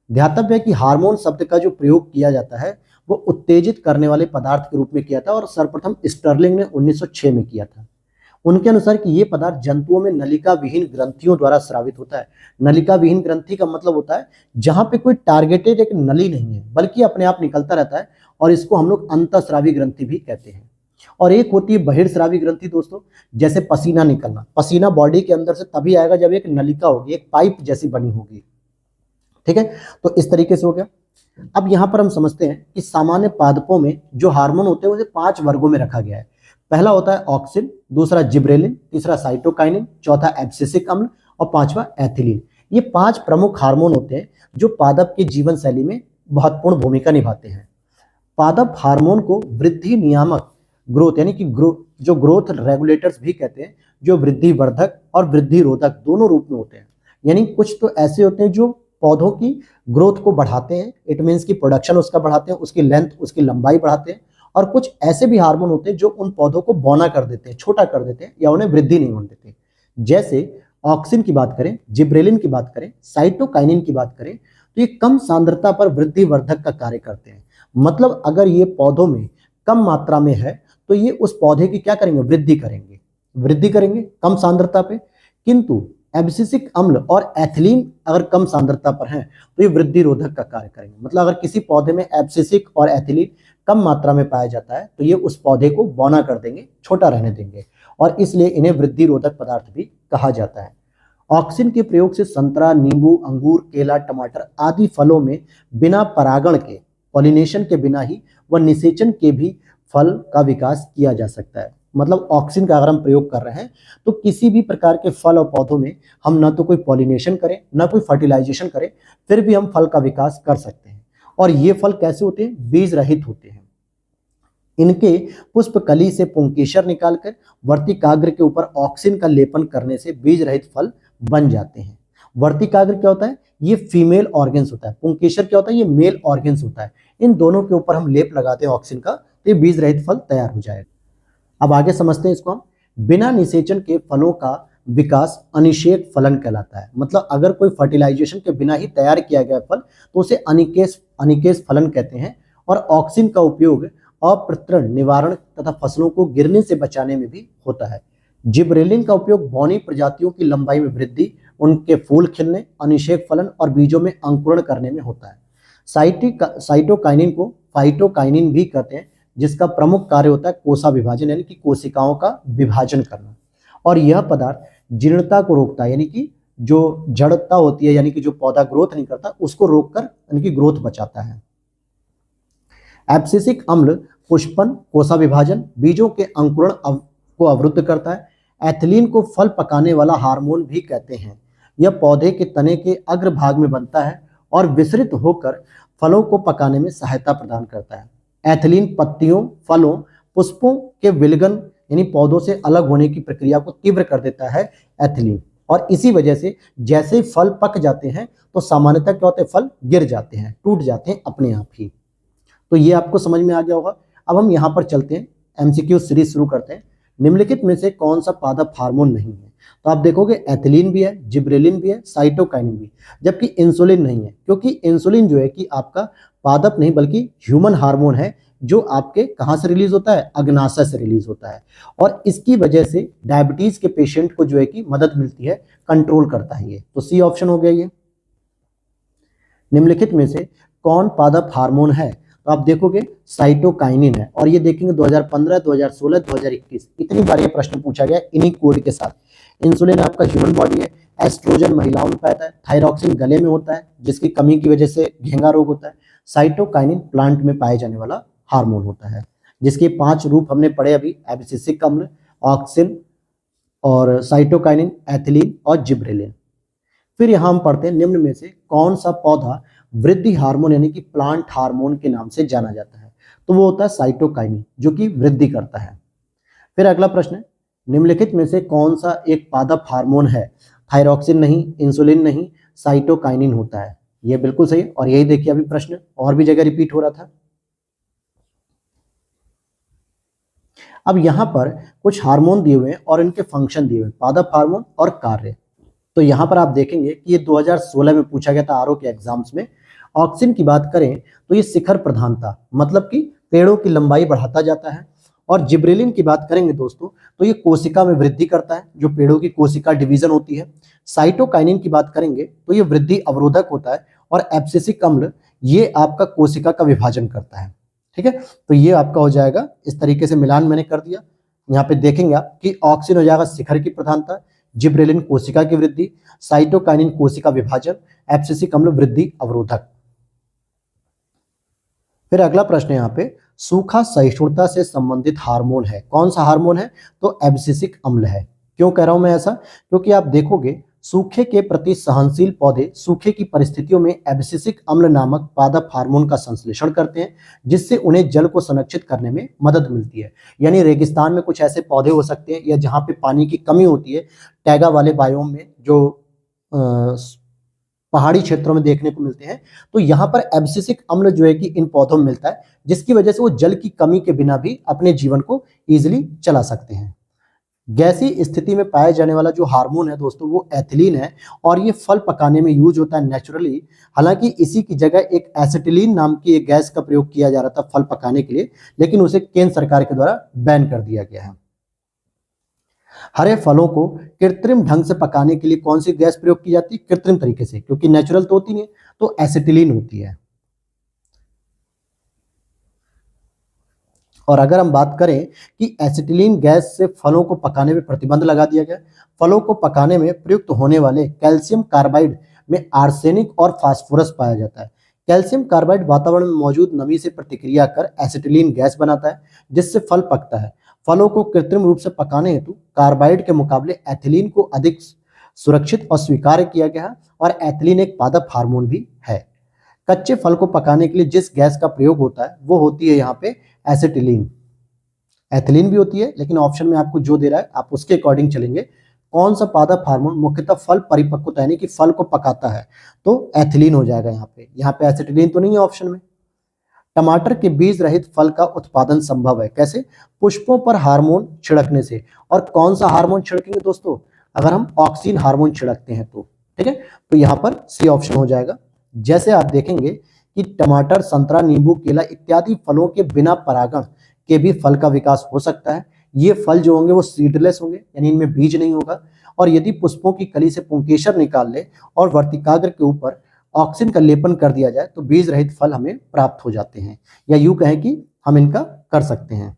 A: ध्यातव्य है कि हार्मोन शब्द का जो प्रयोग किया जाता है वो उत्तेजित करने वाले पदार्थ के रूप में किया था, और सर्वप्रथम स्टर्लिंग ने 1906 में किया था। उनके अनुसार कि ये पदार्थ जंतुओं में नलिका विहीन ग्रंथियों द्वारा स्रावित होता है। नलिका विहीन ग्रंथि का मतलब होता है जहां पे कोई टारगेटेड एक नली नहीं है, बल्कि अपने आप निकलता रहता है, और इसको हम लोग अंतःस्रावी ग्रंथि भी कहते हैं। और एक होती है बहिर्स्रावी ग्रंथि दोस्तों, जैसे पसीना निकलना। पसीना बॉडी के अंदर से तभी आएगा जब एक नलिका होगी, एक पाइप जैसी बनी होगी, ठीक है। तो इस तरीके से हो गया। अब यहाँ पर हम समझते हैं कि सामान्य पादपों में जो हार्मोन होते हैं उसे 5 वर्गों में रखा गया है। पहला होता है ऑक्सिन, दूसरा जिब्रेलिन, तीसरा साइटोकाइनिन, चौथा एब्सिसिक अम्ल, और पांचवा एथिलीन। ये 5 प्रमुख हार्मोन होते हैं जो पादप की जीवन शैली में महत्वपूर्ण भूमिका निभाते हैं। पादप हार्मोन को वृद्धि नियामक, ग्रोथ यानी कि जो ग्रोथ रेगुलेटर्स भी कहते हैं, जो वृद्धि वर्धक और वृद्धि रोधक दोनों रूप में होते हैं। यानी कुछ तो ऐसे होते हैं जो पौधों की ग्रोथ को बढ़ाते हैं, इट मीन्स की प्रोडक्शन उसका बढ़ाते हैं, उसकी लेंथ, उसकी लंबाई बढ़ाते हैं। और कुछ ऐसे भी हार्मोन होते हैं जो उन पौधों को बौना कर देते हैं, छोटा कर देते हैं, या उन्हें वृद्धि नहीं होने देते। जैसे ऑक्सिन की बात करें, जिब्रेलिन की बात करें, साइटोकाइनिन की बात करें, तो ये कम सांद्रता पर वृद्धि वर्धक का कार्य करते हैं। मतलब अगर ये पौधों में कम मात्रा में है तो ये उस पौधे की क्या करेंगे, वृद्धि करेंगे कम सांद्रता पे। किंतु एब्सिसिक अम्ल और एथिलीन अगर कम सांद्रता पर हैं तो ये वृद्धि रोधक का कार्य करेंगे। मतलब अगर किसी पौधे में एब्सिसिक और एथिलीन कम मात्रा में पाया जाता है तो ये उस पौधे को बौना कर देंगे, छोटा रहने देंगे, और इसलिए इन्हें वृद्धि रोधक पदार्थ भी कहा जाता है। ऑक्सिन के प्रयोग से संतरा, नींबू, अंगूर, केला, टमाटर आदि फलों में बिना परागण के पॉलिनेशन के बिना ही व निषेचन के भी फल का विकास किया जा सकता है। मतलब ऑक्सिन का अगर हम प्रयोग कर रहे हैं तो किसी भी प्रकार के फल और पौधों में हम ना तो कोई पॉलिनेशन करें ना कोई फर्टिलाइजेशन करें, फिर भी हम फल का विकास कर सकते हैं। और ये फल कैसे होते हैं? बीज रहित होते हैं। इनके पुष्प कली से पुंकेसर निकालकर वर्तिकाग्र के ऊपर ऑक्सिन का लेपन करने से बीज रहित फल बन जाते हैं। वर्तिकाग्र क्या होता है? ये फीमेल ऑर्गेन्स होता है। पुंकेसर क्या होता है? ये मेल ऑर्गेन्स होता है। इन दोनों के ऊपर हम लेप लगाते हैं ऑक्सिन का, तो ये बीज रहित फल तैयार हो जाएगा। अब आगे समझते हैं इसको हम। बिना निषेचन के फलों का विकास अनिषेक फलन कहलाता है। मतलब अगर कोई फर्टिलाइजेशन के बिना ही तैयार किया गया फल तो उसे अनिकेश फलन कहते हैं। और ऑक्सिन का उपयोग अप्रतरण निवारण तथा फसलों को गिरने से बचाने में भी होता है। जिब्रेलिन का उपयोग बौनी प्रजातियों की लंबाई में वृद्धि, उनके फूल खिलने, अनिषेक फलन और बीजों में अंकुरण करने में होता है। साइटोकाइनिन को फाइटोकाइनिन भी कहते हैं, जिसका प्रमुख कार्य होता है कोसा विभाजन यानी कि कोशिकाओं का विभाजन करना। और यह पदार्थ जीर्णता को रोकता है, यानी कि जो जड़ता होती है यानी कि जो पौधा ग्रोथ नहीं करता उसको रोककर यानी कि ग्रोथ बचाता है। एब्सिसिक अम्ल पुष्पन, कोसा विभाजन, बीजों के अंकुरण को अवरुद्ध करता है। एथिलीन को फल पकाने वाला हार्मोन भी कहते हैं। यह पौधे के तने के अग्रभाग में बनता है और विसरित होकर फलों को पकाने में सहायता प्रदान करता है। एथिलीन पत्तियों, फलों, पुष्पों के विलगन यानी पौधों से अलग होने की प्रक्रिया को तीव्र कर देता है एथिलीन। और इसी वजह से जैसे ही फल पक जाते हैं तो सामान्यतः क्या होते हैं? फल गिर जाते हैं, टूट जाते हैं अपने आप ही। तो ये आपको समझ में आ गया होगा। अब हम यहाँ पर चलते हैं, एमसीक्यू सीरीज शुरू करते हैं। निम्नलिखित में से कौन सा पादप हार्मोन नहीं है? तो आप देखोगे एथिलीन भी है, जिब्रेलिन भी है, साइटोकाइनिन भी, जबकि इंसुलिन नहीं है। क्योंकि इंसुलिन जो है कि आपका पादप नहीं बल्कि ह्यूमन हार्मोन है, जो आपके कहाँ से रिलीज होता है? अग्नाशय से रिलीज होता है। और इसकी वजह से डायबिटीज के पेशेंट को जो है कि मदद मिलती है, कंट्रोल करता है ये। तो सी ऑप्शन हो गया ये। निम्नलिखित में से कौन पादप हार्मोन है? तो आप देखोगे साइटोकाइनिन है। और ये देखेंगे 2015, 2016, 2021 इतनी बार ये प्रश्न पूछा गया इन्हीं कोड के साथ। इंसुलिन आपका ह्यूमन बॉडी है, एस्ट्रोजन महिलाओं में पाता है, थायरॉक्सिन गले में होता है जिसकी कमी की वजह से घेंगा रोग होता है, साइटोकाइनिन प्लांट में पाए जाने वाला हार्मोन होता है, जिसके 5 रूप हमने पढ़े अभी, एब्सिसिक अम्ल, ऑक्सिन और साइटोकाइनिन, एथिलीन और जिब्रेलिन। फिर यहाँ हम पढ़ते हैं निम्न में से कौन सा पौधा वृद्धि हार्मोन यानी कि प्लांट हार्मोन के नाम से जाना जाता है? तो वो होता है साइटोकाइनिन, जो कि वृद्धि करता है। फिर अगला प्रश्न है, निम्नलिखित में से कौन सा एक पादप हार्मोन है? थायरॉक्सिन नहीं, इंसुलिन नहीं, साइटोकाइनिन होता है। ये बिल्कुल सही। और यही देखिए अभी प्रश्न और भी जगह रिपीट हो रहा था। अब यहाँ पर कुछ हार्मोन दिए हुए हैं और इनके फंक्शन दिए हुए हैं, पादप हार्मोन और कार्य। तो यहाँ पर आप देखेंगे कि ये 2016 में पूछा गया था आरओ के एग्जाम्स में। ऑक्सिन की बात करें तो ये शिखर प्रधानता, मतलब कि पेड़ों की लंबाई बढ़ाता जाता है। और जिब्रेलिन की बात करेंगे दोस्तों तो ये कोशिका में वृद्धि करता है, जो पेड़ों की कोशिका डिवीजन होती है। साइटोकाइनिन की बात करेंगे तो ये वृद्धि अवरोधक होता है। और एब्सिसिक अम्ल ये आपका कोशिका का विभाजन करता है। ठीक है, तो ये आपका हो जाएगा इस तरीके से, मिलान मैंने कर दिया। यहाँ पे देखेंगे आप कि ऑक्सिन हो जाएगा शिखर की प्रधानता, जिब्रेलिन कोशिका की वृद्धि, साइटोकाइनिन कोशिका विभाजन, एब्सिसिक अम्ल वृद्धि अवरोधक। फिर अगला प्रश्न है यहाँ पे, सूखा सहिष्णुता से संबंधित हार्मोन है, कौन सा हार्मोन है? तो एब्सिसिक अम्ल है। क्यों कह रहा हूं मैं ऐसा? क्योंकि आप देखोगे सूखे के प्रति सहनशील पौधे सूखे की परिस्थितियों में एब्सिसिक अम्ल नामक पादप हार्मोन का संश्लेषण करते हैं, जिससे उन्हें जल को संरक्षित करने में मदद मिलती है। यानी रेगिस्तान में कुछ ऐसे पौधे हो सकते हैं या जहाँ पे पानी की कमी होती है, टैगा वाले बायोम में जो पहाड़ी क्षेत्रों में देखने को मिलते हैं, तो यहाँ पर एब्सिसिक अम्ल जो है कि इन पौधों में मिलता है, जिसकी वजह से वो जल की कमी के बिना भी अपने जीवन को इजीली चला सकते हैं। गैसीय स्थिति में पाए जाने वाला जो हार्मोन है दोस्तों वो एथिलीन है। और ये फल पकाने में यूज होता है नेचुरली। हालांकि इसी की जगह एक एसिटिलीन नाम की एक गैस का प्रयोग किया जा रहा था फल पकाने के लिए, लेकिन उसे केंद्र सरकार के द्वारा बैन कर दिया गया है। हरे फलों को कृत्रिम ढंग से पकाने के लिए कौन सी गैस प्रयोग की जाती है? कृत्रिम तरीके से, क्योंकि नेचुरल तो होती नहीं, तो एसिटिलीन होती है। और अगर हम बात करें कि एसिटिलीन गैस से फलों को पकाने में प्रतिबंध लगा दिया गया, फलों को पकाने में प्रयुक्त होने वाले कैल्शियम कार्बाइड में आर्सेनिक और फास्फोरस पाया जाता है। कैल्शियम कार्बाइड वातावरण में मौजूद नमी से प्रतिक्रिया कर एसिटिलीन गैस बनाता है, जिससे फल पकता है। फलों को कृत्रिम रूप से पकाने हेतु कार्बाइड के मुकाबले एथिलीन को अधिक सुरक्षित और स्वीकार्य किया गया है, और एथिलीन एक पादप हार्मोन भी है। कच्चे फल को पकाने के लिए जिस गैस का प्रयोग होता है वो होती है यहाँ पे एसिटिलीन। एथिलीन भी होती है, लेकिन ऑप्शन में आपको जो दे रहा है आप उसके अकॉर्डिंग चलेंगे। कौन सा पादप हार्मोन मुख्यतः फल परिपक्वता यानी कि फल को पकाता है, तो एथिलीन हो जाएगा यहाँ पे एसिटिलीन तो नहीं है ऑप्शन में। टमाटर के बीज रहित फल का उत्पादन संभव है, कैसे? पुष्पों पर हार्मोन छिड़कने से। और कौन सा हार्मोन छिड़केंगे दोस्तों? अगर हम ऑक्सीन हार्मोन छिड़कते हैं तो, ठीक है, तो यहाँ पर सी ऑप्शन हो जाएगा। जैसे आप देखेंगे कि टमाटर, संतरा, नींबू, केला इत्यादि फलों के बिना परागण के भी फल का विकास हो सकता है। ये फल जो होंगे वो सीडलेस होंगे, यानी इनमें बीज नहीं होगा। और यदि पुष्पों की कली से पुंकेसर निकाल ले और वर्तिकाग्र के ऊपर ऑक्सीन का लेपन कर दिया जाए तो बीज रहित फल हमें प्राप्त हो जाते हैं, या यूं कहें कि हम इनका कर सकते हैं।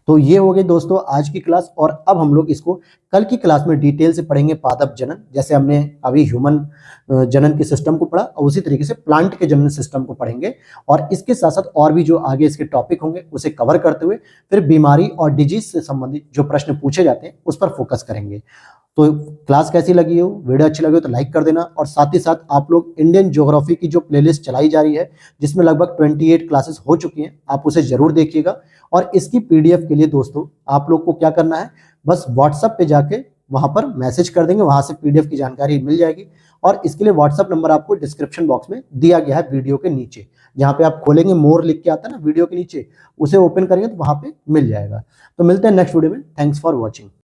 A: तो ये हो गई दोस्तों आज की क्लास, और अब हम लोग इसको कल की क्लास में डिटेल से पढ़ेंगे। पादप जनन, जैसे हमने अभी ह्यूमन जनन के सिस्टम को पढ़ा, और उसी तरीके से प्लांट के जनन सिस्टम को पढ़ेंगे। और इसके साथ साथ और भी जो आगे इसके टॉपिक होंगे उसे कवर करते हुए फिर बीमारी और डिजीज से संबंधित जो प्रश्न पूछे जाते हैं उस पर फोकस करेंगे। तो क्लास कैसी लगी हो, वीडियो अच्छी लगी हो तो लाइक कर देना, और साथ ही साथ आप लोग इंडियन ज्योग्राफी की जो प्लेलिस्ट चलाई जा रही है जिसमें लगभग 28 क्लासेस हो चुकी हैं, आप उसे जरूर देखिएगा। और इसकी पीडीएफ के लिए दोस्तों आप लोग को क्या करना है, बस व्हाट्सएप पे जाके वहां पर मैसेज कर देंगे, वहां से पीडीएफ की जानकारी मिल जाएगी। और इसके लिए व्हाट्सएप नंबर आपको डिस्क्रिप्शन बॉक्स में दिया गया है वीडियो के नीचे, जहाँ पे आप खोलेंगे मोर लिख के आता है ना वीडियो के नीचे, उसे ओपन करेंगे तो वहां पे मिल जाएगा। तो मिलते हैं नेक्स्ट वीडियो में। Thanks for watching.